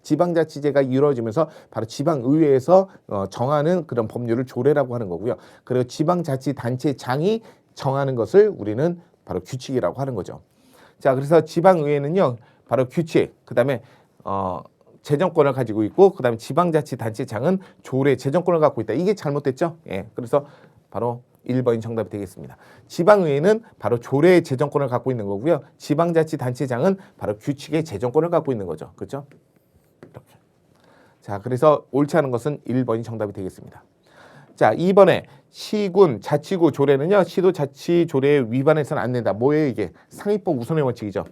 지방자치제가 이루어지면서 바로 지방의회에서 정하는 그런 법률을 조례라고 하는 거고요. 그리고 지방자치단체장이 정하는 것을 우리는 바로 규칙이라고 하는 거죠. 자, 그래서 지방의회는요, 바로 규칙, 그 다음에 재정권을 가지고 있고 그다음에 지방자치단체장은 조례 재정권을 갖고 있다. 이게 잘못됐죠? 예. 그래서 바로 1번이 정답이 되겠습니다. 지방의회는 바로 조례의 재정권을 갖고 있는 거고요. 지방자치단체장은 바로 규칙의 재정권을 갖고 있는 거죠. 그렇죠? 이렇게. 자, 그래서 옳지 않은 것은 1번이 정답이 되겠습니다. 자, 2번에 시군, 자치구 조례는요. 시도 자치 조례에 위반해서는 안 된다. 뭐예요 이게? 상위법 우선의 원칙이죠.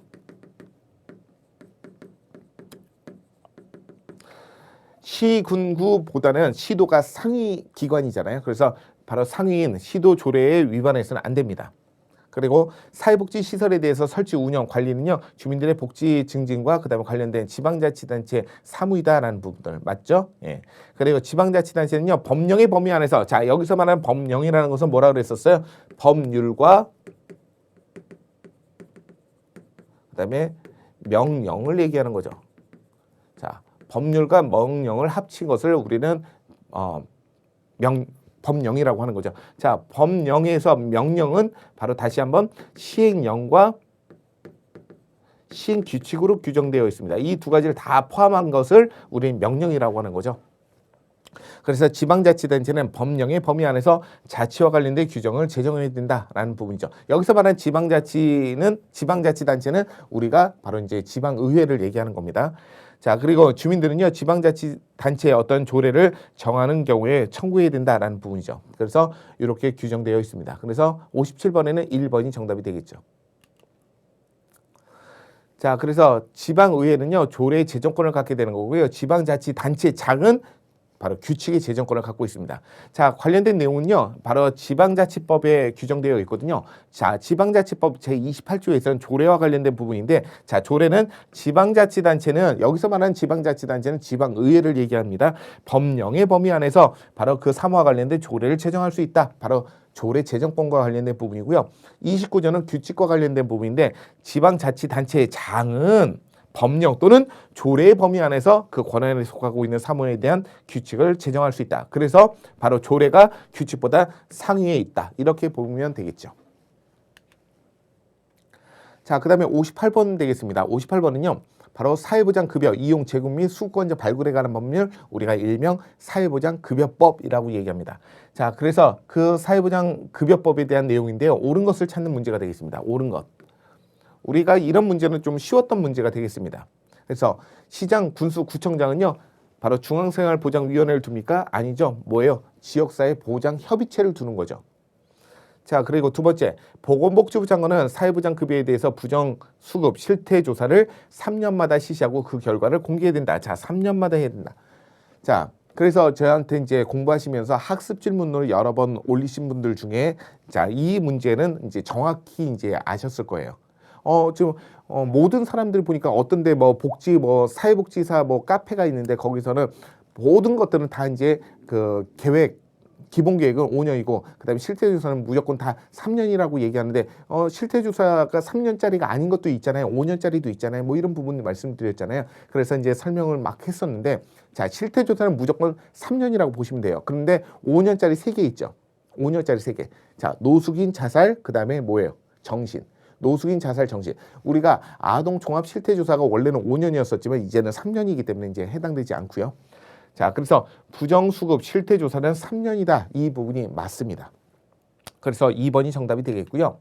시군구보다는 시도가 상위 기관이잖아요. 그래서 바로 상위인 시도 조례에 위반해서는 안 됩니다. 그리고 사회복지 시설에 대해서 설치, 운영, 관리는요. 주민들의 복지 증진과 그다음에 관련된 지방자치단체 사무이다라는 부분들 맞죠? 예. 그리고 지방자치단체는요. 법령의 범위 안에서 자 여기서 말하는 법령이라는 것은 뭐라 그랬었어요? 법률과 그다음에 명령을 얘기하는 거죠. 자. 법률과 명령을 합친 것을 우리는 법령이라고 하는 거죠. 자, 법령에서 명령은 바로 다시 한번 시행령과 시행규칙으로 규정되어 있습니다. 이 두 가지를 다 포함한 것을 우리는 명령이라고 하는 거죠. 그래서 지방자치단체는 법령의 범위 안에서 자치와 관련된 규정을 제정해야 된다라는 부분이죠. 여기서 말하는 지방자치단체는 우리가 바로 이제 지방의회를 얘기하는 겁니다. 자, 그리고 주민들은요, 지방자치단체의 어떤 조례를 정하는 경우에 청구해야 된다라는 부분이죠. 그래서 이렇게 규정되어 있습니다. 그래서 57번에는 1번이 정답이 되겠죠. 자, 그래서 지방의회는요, 조례의 제정권을 갖게 되는 거고요. 지방자치단체장은 바로 규칙의 제정권을 갖고 있습니다. 자, 관련된 내용은요, 바로 지방자치법에 규정되어 있거든요. 자, 지방자치법 제28조에서는 조례와 관련된 부분인데, 자, 조례는 지방자치단체는, 여기서 말하는 지방자치단체는 지방의회를 얘기합니다. 법령의 범위 안에서 바로 그 사무와 관련된 조례를 제정할 수 있다. 바로 조례 제정권과 관련된 부분이고요. 29조는 규칙과 관련된 부분인데, 지방자치단체의 장은 법령 또는 조례의 범위 안에서 그 권한에 속하고 있는 사무에 대한 규칙을 제정할 수 있다. 그래서 바로 조례가 규칙보다 상위에 있다. 이렇게 보면 되겠죠. 자, 그 다음에 58번 되겠습니다. 58번은요. 바로 사회보장 급여 이용 제공 및 수급권자 발굴에 관한 법률, 우리가 일명 사회보장 급여법이라고 얘기합니다. 자, 그래서 그 사회보장 급여법에 대한 내용인데요. 옳은 것을 찾는 문제가 되겠습니다. 옳은 것. 우리가 이런 문제는 좀 쉬웠던 문제가 되겠습니다. 그래서 시장, 군수, 구청장은요, 바로 중앙생활보장위원회를 둡니까? 아니죠. 뭐예요? 지역사회 보장협의체를 두는 거죠. 자, 그리고 두 번째, 보건복지부 장관은 사회보장 급여에 대해서 부정수급 실태조사를 3년마다 실시하고 그 결과를 공개해야 된다. 자, 3년마다 해야 된다. 자, 그래서 저한테 이제 공부하시면서 학습 질문을 여러 번 올리신 분들 중에, 자, 이 문제는 이제 정확히 이제 아셨을 거예요. 지금 모든 사람들 보니까 어떤데 뭐 복지 뭐 사회복지사 뭐 카페가 있는데 거기서는 모든 것들은 다 이제 그 계획 기본 계획은 5년이고 그다음에 실태조사는 무조건 다 3년이라고 얘기하는데 실태조사가 3년짜리가 아닌 것도 있잖아요. 5년짜리도 있잖아요. 뭐 이런 부분 말씀드렸잖아요. 그래서 이제 설명을 막 했었는데 자, 실태조사는 무조건 3년이라고 보시면 돼요. 그런데 5년짜리 3개 있죠. 5년짜리 3개. 자, 노숙인, 자살, 그다음에 뭐예요? 정신. 노숙인, 자살, 정신. 우리가 아동 종합 실태조사가 원래는 5년이었었지만 이제는 3년이기 때문에 이제 해당되지 않고요. 자, 그래서 부정수급 실태조사는 3년이다. 이 부분이 맞습니다. 그래서 2번이 정답이 되겠고요.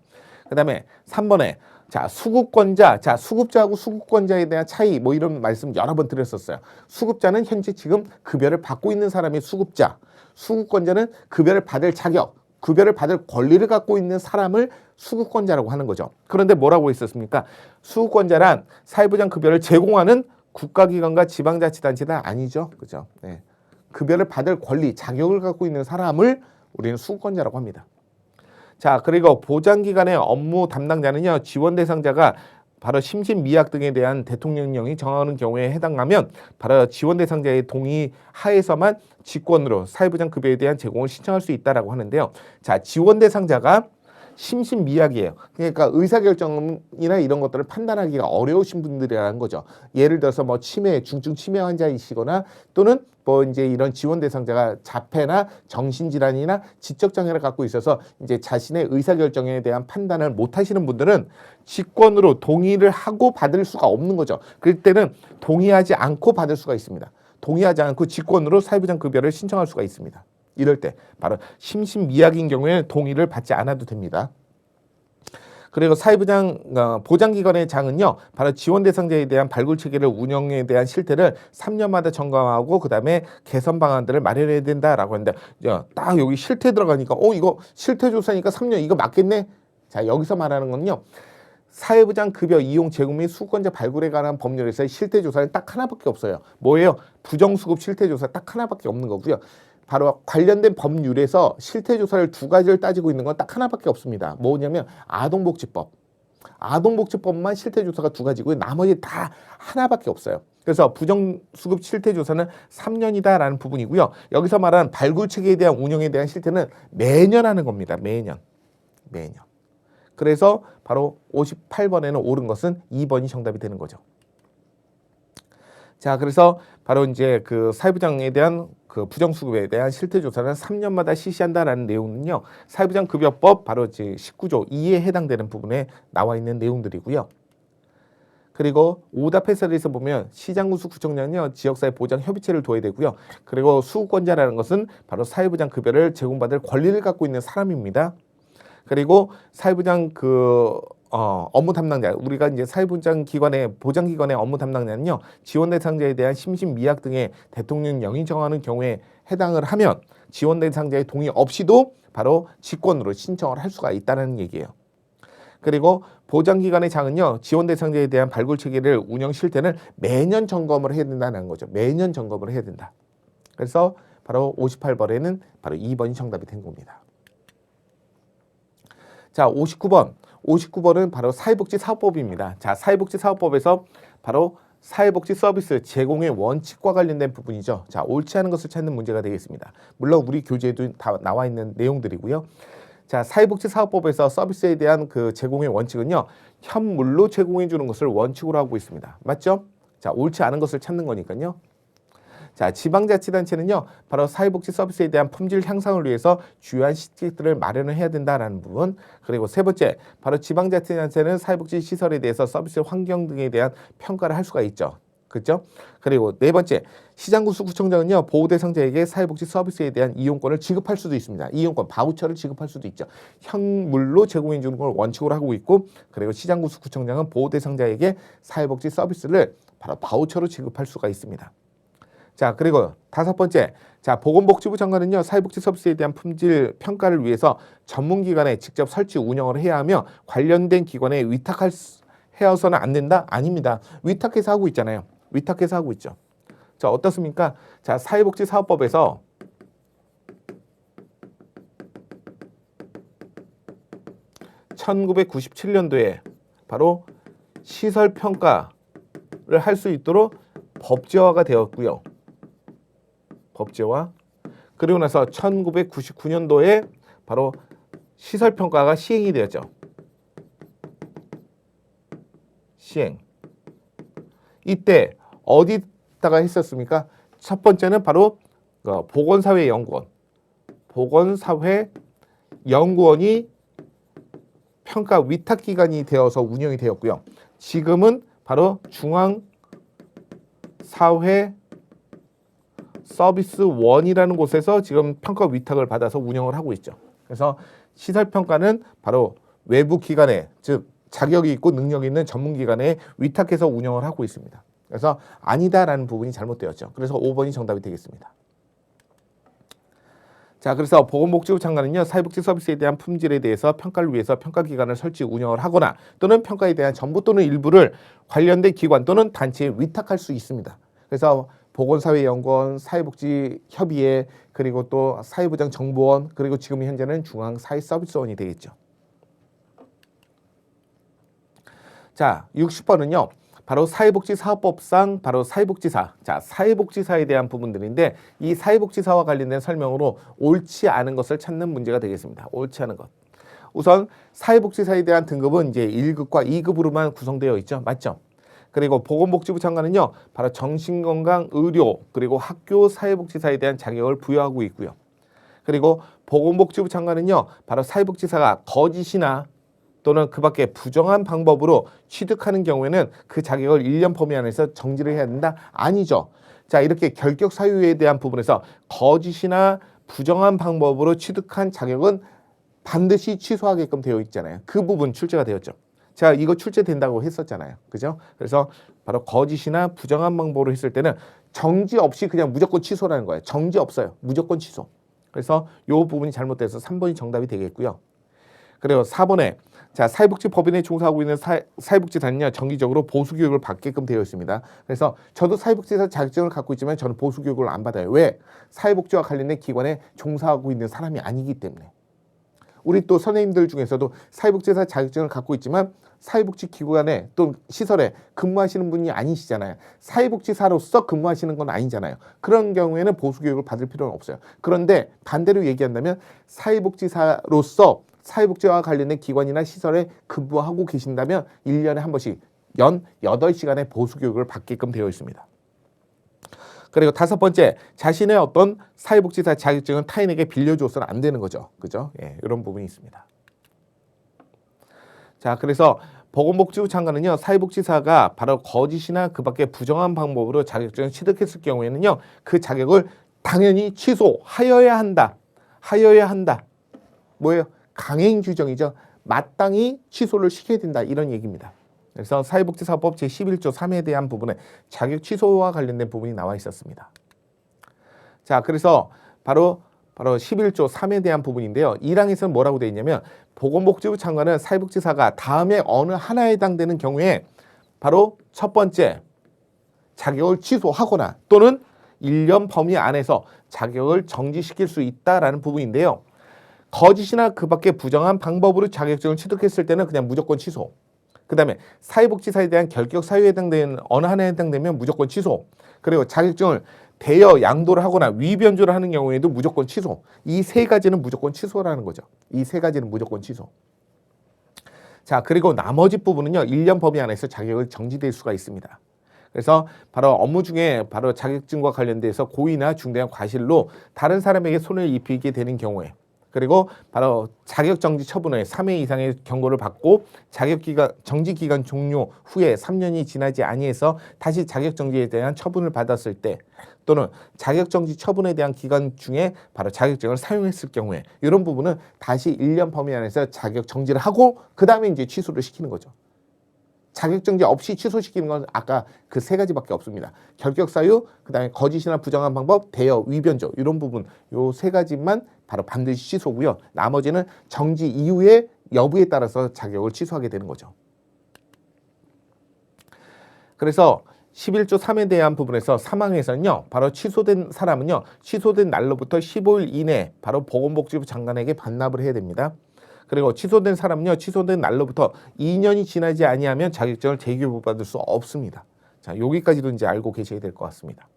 그 다음에 3번에 자, 수급권자. 자, 수급자하고 수급권자에 대한 차이 뭐 이런 말씀 여러 번 드렸었어요. 수급자는 현재 지금 급여를 받고 있는 사람이 수급자. 수급권자는 급여를 받을 자격, 급여를 받을 권리를 갖고 있는 사람을 수급권자라고 하는 거죠. 그런데 뭐라고 했었습니까? 수급권자란 사회보장 급여를 제공하는 국가기관과 지방자치단체는 아니죠. 그죠? 네. 급여를 받을 권리, 자격을 갖고 있는 사람을 우리는 수급권자라고 합니다. 자, 그리고 보장기관의 업무 담당자는요, 지원 대상자가 바로 심신미약 등에 대한 대통령령이 정하는 경우에 해당하면 바로 지원 대상자의 동의 하에서만 직권으로 사회보장 급여에 대한 제공을 신청할 수 있다라고 하는데요. 자, 지원 대상자가 심신미약이에요. 그러니까 의사결정이나 이런 것들을 판단하기가 어려우신 분들이라는 거죠. 예를 들어서 뭐 치매, 중증 치매 환자이시거나 또는 뭐 이제 이런 지원 대상자가 자폐나 정신질환이나 지적장애를 갖고 있어서 이제 자신의 의사결정에 대한 판단을 못 하시는 분들은 직권으로 동의를 하고 받을 수가 없는 거죠. 그럴 때는 동의하지 않고 받을 수가 있습니다. 동의하지 않고 직권으로 사회보장 급여를 신청할 수가 있습니다. 이럴 때 바로 심신미약인 경우에는 동의를 받지 않아도 됩니다. 그리고 사회보장 보장기관의 장은요, 바로 지원 대상자에 대한 발굴 체계를 운영에 대한 실태를 3년마다 점검하고 그 다음에 개선 방안들을 마련해야 된다라고 하는데, 딱 여기 실태 들어가니까 이거 실태 조사니까 3년 이거 맞겠네. 자, 여기서 말하는 건요, 사회보장 급여 이용 제공 및 수급권자 발굴에 관한 법률에서의 실태 조사는 딱 하나밖에 없어요. 뭐예요? 부정수급 실태 조사 딱 하나밖에 없는 거고요. 바로 관련된 법률에서 실태조사를 두 가지를 따지고 있는 건 딱 하나밖에 없습니다. 뭐냐면 아동복지법. 아동복지법만 실태조사가 두 가지고요. 나머지 다 하나밖에 없어요. 그래서 부정수급 실태조사는 3년이다라는 부분이고요. 여기서 말하는 발굴체계에 대한 운영에 대한 실태는 매년 하는 겁니다. 매년. 그래서 바로 58번에는 옳은 것은 2번이 정답이 되는 거죠. 자, 그래서 바로 이제 그 사회부장에 대한 그 부정수급에 대한 실태조사를 3년마다 실시한다라는 내용은요, 사회부장급여법 바로 제 19조 2에 해당되는 부분에 나와 있는 내용들이고요. 그리고 오답 해설에서 보면 시장군수 구청장은요, 지역사회 보장 협의체를 둬야 되고요. 그리고 수급권자라는 것은 바로 사회부장 급여를 제공받을 권리를 갖고 있는 사람입니다. 그리고 사회부장 업무 담당자, 우리가 이제 사회부장 기관의 보장기관의 업무 담당자는요, 지원 대상자에 대한 심신 미약 등의 대통령 영이 정하는 경우에 해당을 하면 지원 대상자의 동의 없이도 바로 직권으로 신청을 할 수가 있다는 얘기예요. 그리고 보장기관의 장은요, 지원 대상자에 대한 발굴 체계를 운영 실태는 매년 점검을 해야 된다는 거죠. 매년 점검을 해야 된다. 그래서 바로 58번에는 바로 2번이 정답이 된 겁니다. 자, 59번. 59번은 바로 사회복지사업법입니다. 자, 사회복지사업법에서 바로 사회복지 서비스 제공의 원칙과 관련된 부분이죠. 자, 옳지 않은 것을 찾는 문제가 되겠습니다. 물론 우리 교재에도 다 나와 있는 내용들이고요. 자, 사회복지사업법에서 서비스에 대한 그 제공의 원칙은요, 현물로 제공해 주는 것을 원칙으로 하고 있습니다. 맞죠? 자, 옳지 않은 것을 찾는 거니까요. 자, 지방자치단체는요, 바로 사회복지 서비스에 대한 품질 향상을 위해서 주요한 시책들을 마련을 해야 된다라는 부분. 그리고 세 번째, 바로 지방자치단체는 사회복지 시설에 대해서 서비스 환경 등에 대한 평가를 할 수가 있죠. 그렇죠? 그리고 네 번째, 시장군수구청장은요, 보호 대상자에게 사회복지 서비스에 대한 이용권을 지급할 수도 있습니다. 이용권, 바우처를 지급할 수도 있죠. 현물로 제공해 주는 걸 원칙으로 하고 있고, 그리고 시장군수구청장은 보호 대상자에게 사회복지 서비스를 바로 바우처로 지급할 수가 있습니다. 자, 그리고 다섯 번째, 자, 보건복지부 장관은요, 사회복지 서비스에 대한 품질 평가를 위해서 전문기관에 직접 설치 운영을 해야 하며 관련된 기관에 위탁해서는 안 된다? 아닙니다. 위탁해서 하고 있잖아요. 위탁해서 하고 있죠. 자, 어떻습니까? 자, 사회복지사업법에서 (1997년도에) 바로 시설평가를 할 수 있도록 법제화가 되었고요. 법제화. 그리고 나서 1999년도에 바로 시설평가가 시행이 되었죠. 시행. 이때 어디다가 했었습니까? 첫 번째는 바로 보건사회연구원. 보건사회연구원이 평가 위탁기관이 되어서 운영이 되었고요. 지금은 바로 중앙사회서비스원이라는 곳에서 지금 평가 위탁을 받아서 운영을 하고 있죠. 그래서 시설평가는 바로 외부 기관에, 즉 자격이 있고 능력이 있는 전문기관에 위탁해서 운영을 하고 있습니다. 그래서 아니다라는 부분이 잘못되었죠. 그래서 5번이 정답이 되겠습니다. 자, 그래서 보건복지부 장관은요, 사회복지 서비스에 대한 품질에 대해서 평가를 위해서 평가기관을 설치 운영을 하거나 또는 평가에 대한 전부 또는 일부를 관련된 기관 또는 단체에 위탁할 수 있습니다. 그래서 보건사회연구원, 사회복지협의회, 그리고 또 사회보장정보원, 그리고 지금 현재는 중앙사회서비스원이 되겠죠. 자, 60번은요. 바로 사회복지사업법상 바로 사회복지사. 자, 사회복지사에 대한 부분들인데 이 사회복지사와 관련된 설명으로 옳지 않은 것을 찾는 문제가 되겠습니다. 옳지 않은 것. 우선 사회복지사에 대한 등급은 이제 1급과 2급으로만 구성되어 있죠. 맞죠? 그리고 보건복지부 장관은요. 바로 정신건강, 의료, 그리고 학교 사회복지사에 대한 자격을 부여하고 있고요. 그리고 보건복지부 장관은요. 바로 사회복지사가 거짓이나 또는 그 밖에 부정한 방법으로 취득하는 경우에는 그 자격을 1년 범위 안에서 정지를 해야 된다? 아니죠. 자, 이렇게 결격 사유에 대한 부분에서 거짓이나 부정한 방법으로 취득한 자격은 반드시 취소하게끔 되어 있잖아요. 그 부분 출제가 되었죠. 자, 이거 출제된다고 했었잖아요. 그죠? 그래서 바로 거짓이나 부정한 방법으로 했을 때는 정지 없이 그냥 무조건 취소라는 거예요. 정지 없어요. 무조건 취소. 그래서 이 부분이 잘못돼서 3번이 정답이 되겠고요. 그리고 4번에 자, 사회복지법인에 종사하고 있는 사회복지사는요, 정기적으로 보수교육을 받게끔 되어 있습니다. 그래서 저도 사회복지사 자격증을 갖고 있지만 저는 보수교육을 안 받아요. 왜? 사회복지와 관련된 기관에 종사하고 있는 사람이 아니기 때문에. 우리 또 선생님들 중에서도 사회복지사 자격증을 갖고 있지만 사회복지기관에 또 시설에 근무하시는 분이 아니시잖아요. 사회복지사로서 근무하시는 건 아니잖아요. 그런 경우에는 보수교육을 받을 필요는 없어요. 그런데 반대로 얘기한다면 사회복지사로서 사회복지와 관련된 기관이나 시설에 근무하고 계신다면 1년에 한 번씩 연 8시간의 보수교육을 받게끔 되어 있습니다. 그리고 다섯 번째, 자신의 어떤 사회복지사 자격증은 타인에게 빌려줘서는 안 되는 거죠. 그죠? 예, 이런 부분이 있습니다. 자, 그래서 보건복지부 장관은요, 사회복지사가 바로 거짓이나 그 밖에 부정한 방법으로 자격증을 취득했을 경우에는요, 그 자격을 당연히 취소하여야 한다. 하여야 한다. 뭐예요? 강행 규정이죠. 마땅히 취소를 시켜야 된다. 이런 얘기입니다. 그래서 사회복지사법 제11조 3에 대한 부분에 자격 취소와 관련된 부분이 나와 있었습니다. 자, 그래서 바로 11조 3에 대한 부분인데요. 1항에서는 뭐라고 되어 있냐면 보건복지부 장관은 사회복지사가 다음에 어느 하나에 해당되는 경우에 바로 첫 번째 자격을 취소하거나 또는 1년 범위 안에서 자격을 정지시킬 수 있다라는 부분인데요. 거짓이나 그 밖에 부정한 방법으로 자격증을 취득했을 때는 그냥 무조건 취소. 그 다음에 사회복지사에 대한 결격 사유에 해당되는 어느 하나에 해당되면 무조건 취소. 그리고 자격증을 대여 양도를 하거나 위변조를 하는 경우에도 무조건 취소. 이 세 가지는 무조건 취소라는 거죠. 이 세 가지는 무조건 취소. 자, 그리고 나머지 부분은요, 1년 범위 안에서 자격을 정지될 수가 있습니다. 그래서 바로 업무 중에 바로 자격증과 관련돼서 고의나 중대한 과실로 다른 사람에게 손해를 입히게 되는 경우에, 그리고 바로 자격정지 처분 후에 3회 이상의 경고를 받고 정지기간 종료 후에 3년이 지나지 아니해서 다시 자격정지에 대한 처분을 받았을 때, 또는 자격정지 처분에 대한 기간 중에 바로 자격증을 사용했을 경우에 이런 부분은 다시 1년 범위 안에서 자격정지를 하고 그 다음에 이제 취소를 시키는 거죠. 자격정지 없이 취소시키는 건 아까 그 세 가지밖에 없습니다. 결격 사유, 그다음에 거짓이나 부정한 방법, 대여, 위변조 이런 부분 요 세 가지만 바로 반드시 취소고요. 나머지는 정지 이후의 여부에 따라서 자격을 취소하게 되는 거죠. 그래서 11조 3에 대한 부분에서 3항에서는요. 바로 취소된 사람은요. 취소된 날로부터 15일 이내 바로 보건복지부 장관에게 반납을 해야 됩니다. 그리고 취소된 사람은요. 취소된 날로부터 2년이 지나지 아니하면 자격증을 재교부받을 수 없습니다. 자, 여기까지도 이제 알고 계셔야 될 것 같습니다.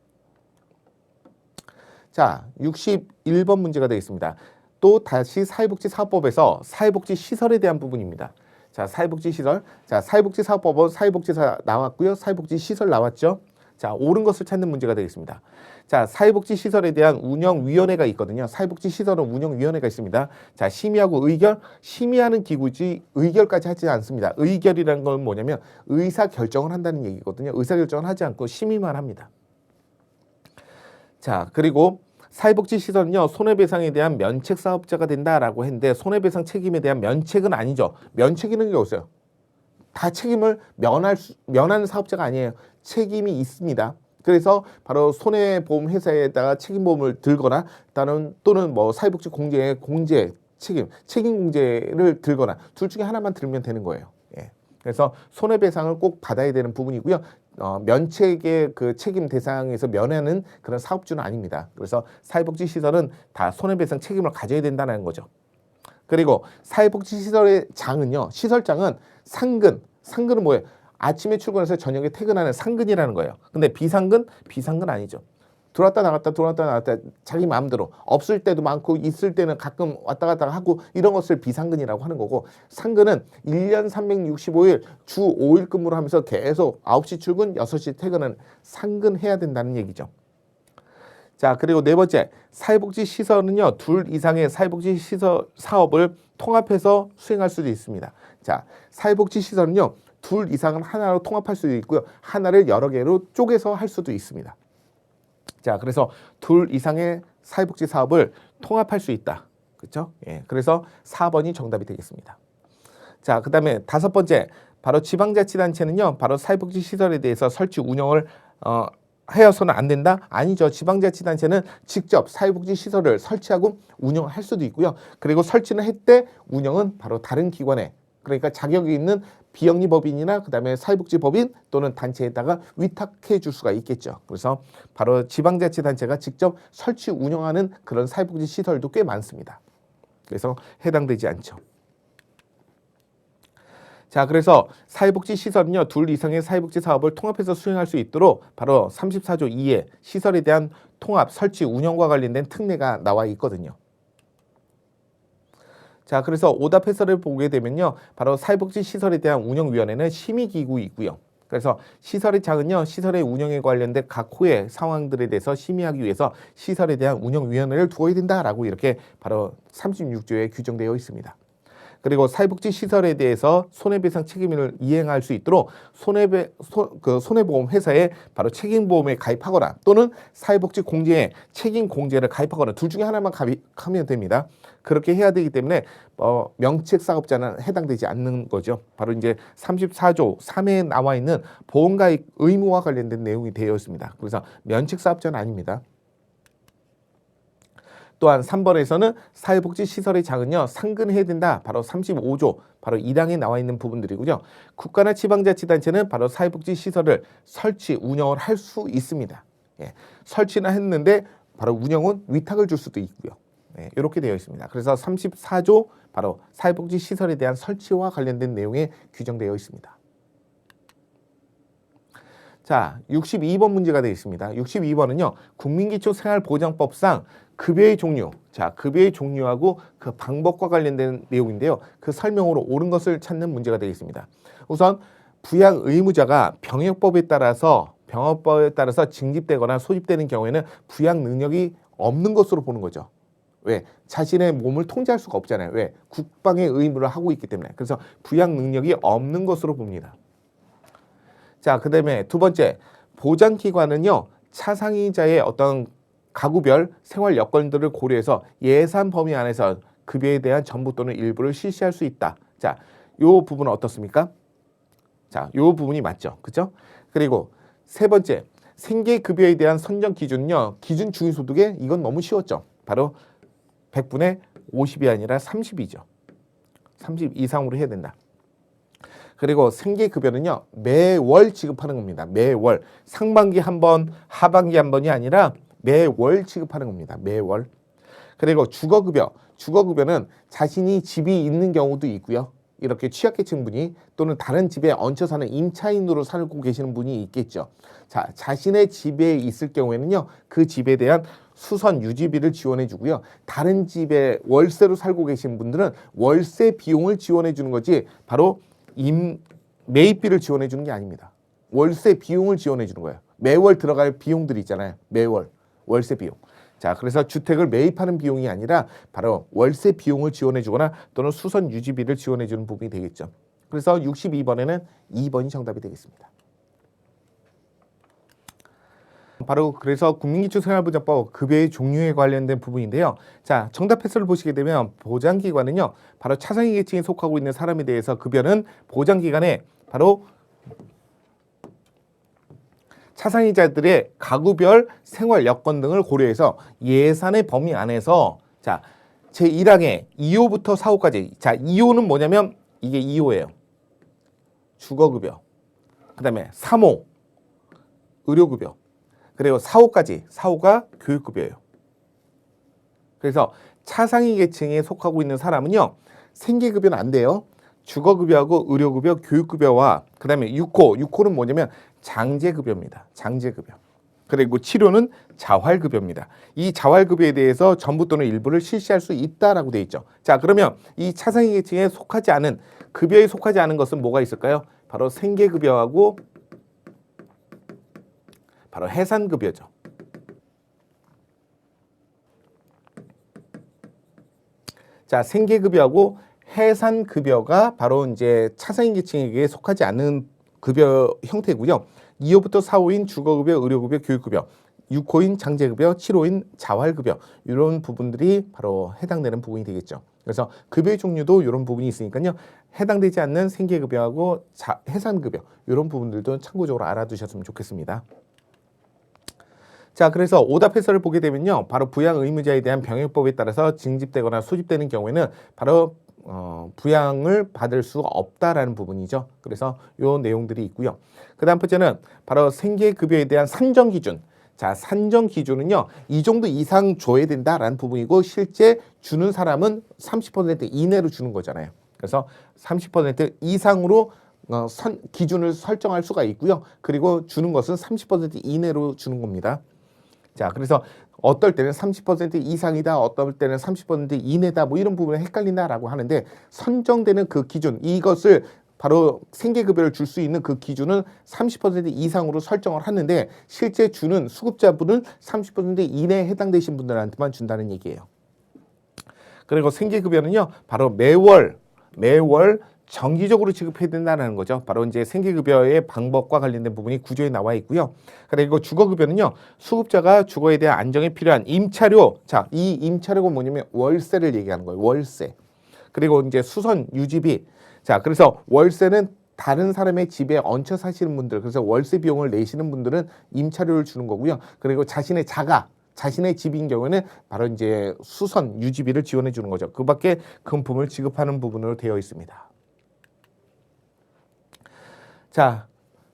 자, 61번 문제가 되겠습니다. 또 다시 사회복지사업법에서 사회복지시설에 대한 부분입니다. 자, 사회복지시설. 자, 사회복지사업법은 사회복지사 나왔고요. 사회복지시설 나왔죠. 자, 옳은 것을 찾는 문제가 되겠습니다. 자, 사회복지시설에 대한 운영위원회가 있거든요. 사회복지시설은 운영위원회가 있습니다. 자, 심의하고 의결, 심의하는 기구지 의결까지 하지 않습니다. 의결이라는 건 뭐냐면 의사결정을 한다는 얘기거든요. 의사결정을 하지 않고 심의만 합니다. 자, 그리고 사회복지시설은요, 손해배상에 대한 면책사업자가 된다라고 했는데 손해배상 책임에 대한 면책은 아니죠. 면책이라는 게 없어요. 다 책임을 면하는 사업자가 아니에요. 책임이 있습니다. 그래서 바로 손해보험 회사에다가 책임보험을 들거나 또는 뭐 사회복지 공제 책임 공제를 들거나 둘 중에 하나만 들면 되는 거예요. 예. 그래서 손해배상을 꼭 받아야 되는 부분이고요. 면책의 그 책임 대상에서 면하는 그런 사업주는 아닙니다. 그래서 사회복지시설은 다 손해배상 책임을 가져야 된다는 거죠. 그리고 사회복지시설의 장은요. 시설장은 상근은 뭐예요? 아침에 출근해서 저녁에 퇴근하는 상근이라는 거예요. 근데 비상근 아니죠. 들어왔다 나갔다 자기 마음대로 없을 때도 많고 있을 때는 가끔 왔다 갔다 하고 이런 것을 비상근이라고 하는 거고, 상근은 1년 365일 주 5일 근무를 하면서 계속 9시 출근 6시 퇴근은 상근해야 된다는 얘기죠. 자, 그리고 네 번째, 사회복지시설은요, 둘 이상의 사회복지시설 사업을 통합해서 수행할 수도 있습니다. 자, 사회복지시설은요, 둘 이상은 하나로 통합할 수도 있고요. 하나를 여러 개로 쪼개서 할 수도 있습니다. 자, 그래서 둘 이상의 사회복지 사업을 통합할 수 있다. 그렇죠? 예. 그래서 4번이 정답이 되겠습니다. 자, 그다음에 다섯 번째, 바로 지방자치단체는요, 바로 사회복지 시설에 대해서 설치 운영을 하여서는 안 된다? 아니죠. 지방자치단체는 직접 사회복지 시설을 설치하고 운영할 수도 있고요. 그리고 설치는 했대 운영은 바로 다른 기관에, 그러니까 자격이 있는 비영리법인이나 그다음에 사회복지법인 또는 단체에다가 위탁해 줄 수가 있겠죠. 그래서 바로 지방자치단체가 직접 설치 운영하는 그런 사회복지 시설도 꽤 많습니다. 그래서 해당되지 않죠. 자, 그래서 사회복지 시설은요, 둘 이상의 사회복지 사업을 통합해서 수행할 수 있도록 바로 34조 2에 시설에 대한 통합, 설치, 운영과 관련된 특례가 나와 있거든요. 자, 그래서 오답 해설을 보게 되면요, 바로 사회복지 시설에 대한 운영위원회는 심의기구이고요. 그래서 시설의 장은요, 시설의 운영에 관련된 각 호의 상황들에 대해서 심의하기 위해서 시설에 대한 운영위원회를 두어야 된다라고 이렇게 바로 36조에 규정되어 있습니다. 그리고 사회복지 시설에 대해서 손해배상 책임을 이행할 수 있도록 손해보험 회사에 바로 책임보험에 가입하거나 또는 사회복지 공제에 책임 공제를 가입하거나 둘 중에 하나만 가입하면 됩니다. 그렇게 해야 되기 때문에 명책 사업자는 해당되지 않는 거죠. 바로 이제 34조 3회에 나와 있는 보험가입 의무와 관련된 내용이 되어 있습니다. 그래서 면책 사업자는 아닙니다. 또한 3번에서는 사회복지시설의 장은요, 상근해야 된다. 바로 35조, 바로 1항에 나와 있는 부분들이고요. 국가나 지방자치단체는 바로 사회복지시설을 설치, 운영을 할 수 있습니다. 예, 설치는 했는데 바로 운영은 위탁을 줄 수도 있고요. 네, 이렇게 되어 있습니다. 그래서 34조, 바로 사회복지시설에 대한 설치와 관련된 내용에 규정되어 있습니다. 자, 62번 문제가 되어 있습니다. 62번은요, 국민기초생활보장법상 급여의 종류, 자, 급여의 종류하고 그 방법과 관련된 내용인데요. 그 설명으로 옳은 것을 찾는 문제가 되겠습니다. 우선 부양 의무자가 병역법에 따라서 징집되거나 소집되는 경우에는 부양 능력이 없는 것으로 보는 거죠. 왜? 자신의 몸을 통제할 수가 없잖아요. 왜? 국방의 의무를 하고 있기 때문에. 그래서 부양 능력이 없는 것으로 봅니다. 자, 그 다음에 두 번째, 보장기관은요, 차상위자의 어떤 가구별 생활 여건들을 고려해서 예산 범위 안에서 급여에 대한 전부 또는 일부를 실시할 수 있다. 자, 요 부분은 어떻습니까? 자, 요 부분이 맞죠. 그죠? 그리고 세 번째, 생계급여에 대한 선정 기준은요, 기준 중위소득에 이건 너무 쉬웠죠. 바로 100분의 50이 아니라 30이죠. 30 이상으로 해야 된다. 그리고 생계급여는요, 매월 지급하는 겁니다. 매월. 상반기 한 번, 하반기 한 번이 아니라 매월 지급하는 겁니다. 매월. 그리고 주거급여. 주거급여는 자신이 집이 있는 경우도 있고요. 이렇게 취약계층 분이 또는 다른 집에 얹혀 사는 임차인으로 살고 계시는 분이 있겠죠. 자, 자신의 집에 있을 경우에는요, 그 집에 대한 수선 유지비를 지원해 주고요. 다른 집에 월세로 살고 계신 분들은 월세 비용을 지원해 주는 거지 바로 매입비를 지원해 주는 게 아닙니다. 월세 비용을 지원해 주는 거예요. 매월 들어갈 비용들이 있잖아요. 매월 월세 비용. 자, 그래서 주택을 매입하는 비용이 아니라 바로 월세 비용을 지원해 주거나 또는 수선 유지비를 지원해 주는 부분이 되겠죠. 그래서 62번에는 2번이 정답이 되겠습니다. 바로 그래서 국민기초생활보장법 급여의 종류에 관련된 부분인데요. 자, 정답 패스를 보시게 되면 보장기관은요, 바로 차상위 계층에 속하고 있는 사람에 대해서 급여는 보장기관에 바로 차상위자들의 가구별 생활 여건 등을 고려해서 예산의 범위 안에서, 자, 제1항에 2호부터 4호까지. 자, 2호는 뭐냐면 이게 2호예요. 주거급여. 그 다음에 3호 의료급여. 그리고 4호까지. 4호가 교육급여예요. 그래서 차상위 계층에 속하고 있는 사람은요, 생계급여는 안 돼요. 주거급여하고 의료급여, 교육급여와 그 다음에 6호. 6호는 뭐냐면 장제급여입니다. 장제급여. 그리고 치료는 자활급여입니다. 이 자활급여에 대해서 전부 또는 일부를 실시할 수 있다라고 되어 있죠. 자, 그러면 이 차상위 계층에 속하지 않은, 급여에 속하지 않은 것은 뭐가 있을까요? 바로 생계급여하고 바로 해산급여죠. 자, 생계급여하고 해산급여가 바로 이제 차상위 계층에게 속하지 않는 급여 형태고요. 2호부터 4호인 주거급여, 의료급여, 교육급여, 6호인 장제급여, 7호인 자활급여, 이런 부분들이 바로 해당되는 부분이 되겠죠. 그래서 급여의 종류도 이런 부분이 있으니까요. 해당되지 않는 생계급여하고 해산급여, 이런 부분들도 참고적으로 알아두셨으면 좋겠습니다. 자, 그래서 오답 해설을 보게 되면요, 바로 부양 의무자에 대한 병역법에 따라서 징집되거나 소집되는 경우에는 바로 부양을 받을 수가 없다라는 부분이죠. 그래서 요 내용들이 있고요. 그 다음 번째는 바로 생계급여에 대한 산정 기준. 자, 산정 기준은요, 이 정도 이상 줘야 된다라는 부분이고, 실제 주는 사람은 30% 이내로 주는 거잖아요. 그래서 30% 이상으로 기준을 설정할 수가 있고요. 그리고 주는 것은 30% 이내로 주는 겁니다. 자, 그래서 어떨 때는 30% 이상이다, 어떨 때는 30% 이내다, 뭐 이런 부분에 헷갈린다라고 하는데, 선정되는 그 기준, 이것을 바로 생계급여를 줄 수 있는 그 기준은 30% 이상으로 설정을 하는데 실제 주는 수급자분은 30% 이내에 해당되신 분들한테만 준다는 얘기예요. 그리고 생계급여는요, 바로 매월 정기적으로 지급해야 된다는 거죠. 바로 이제 생계급여의 방법과 관련된 부분이 구조에 나와 있고요. 그리고 주거급여는요, 수급자가 주거에 대한 안정에 필요한 임차료, 자, 이 임차료가 뭐냐면 월세를 얘기하는 거예요. 월세. 그리고 이제 수선 유지비. 자, 그래서 월세는 다른 사람의 집에 얹혀 사시는 분들, 그래서 월세 비용을 내시는 분들은 임차료를 주는 거고요. 그리고 자신의 집인 경우에는 바로 이제 수선 유지비를 지원해 주는 거죠. 그 밖에 금품을 지급하는 부분으로 되어 있습니다. 자,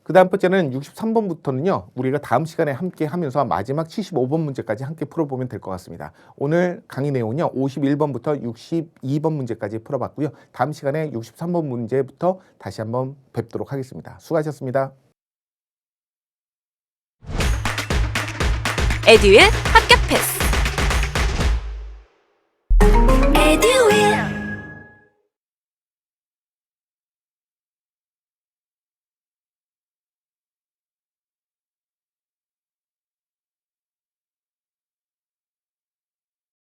그 다음 번째는 63번부터는요, 우리가 다음 시간에 함께 하면서 마지막 75번 문제까지 함께 풀어보면 될 것 같습니다. 오늘 강의 내용은요, 51번부터 62번 문제까지 풀어봤고요. 다음 시간에 63번 문제부터 다시 한번 뵙도록 하겠습니다. 수고하셨습니다. 에듀윌 합격 패스.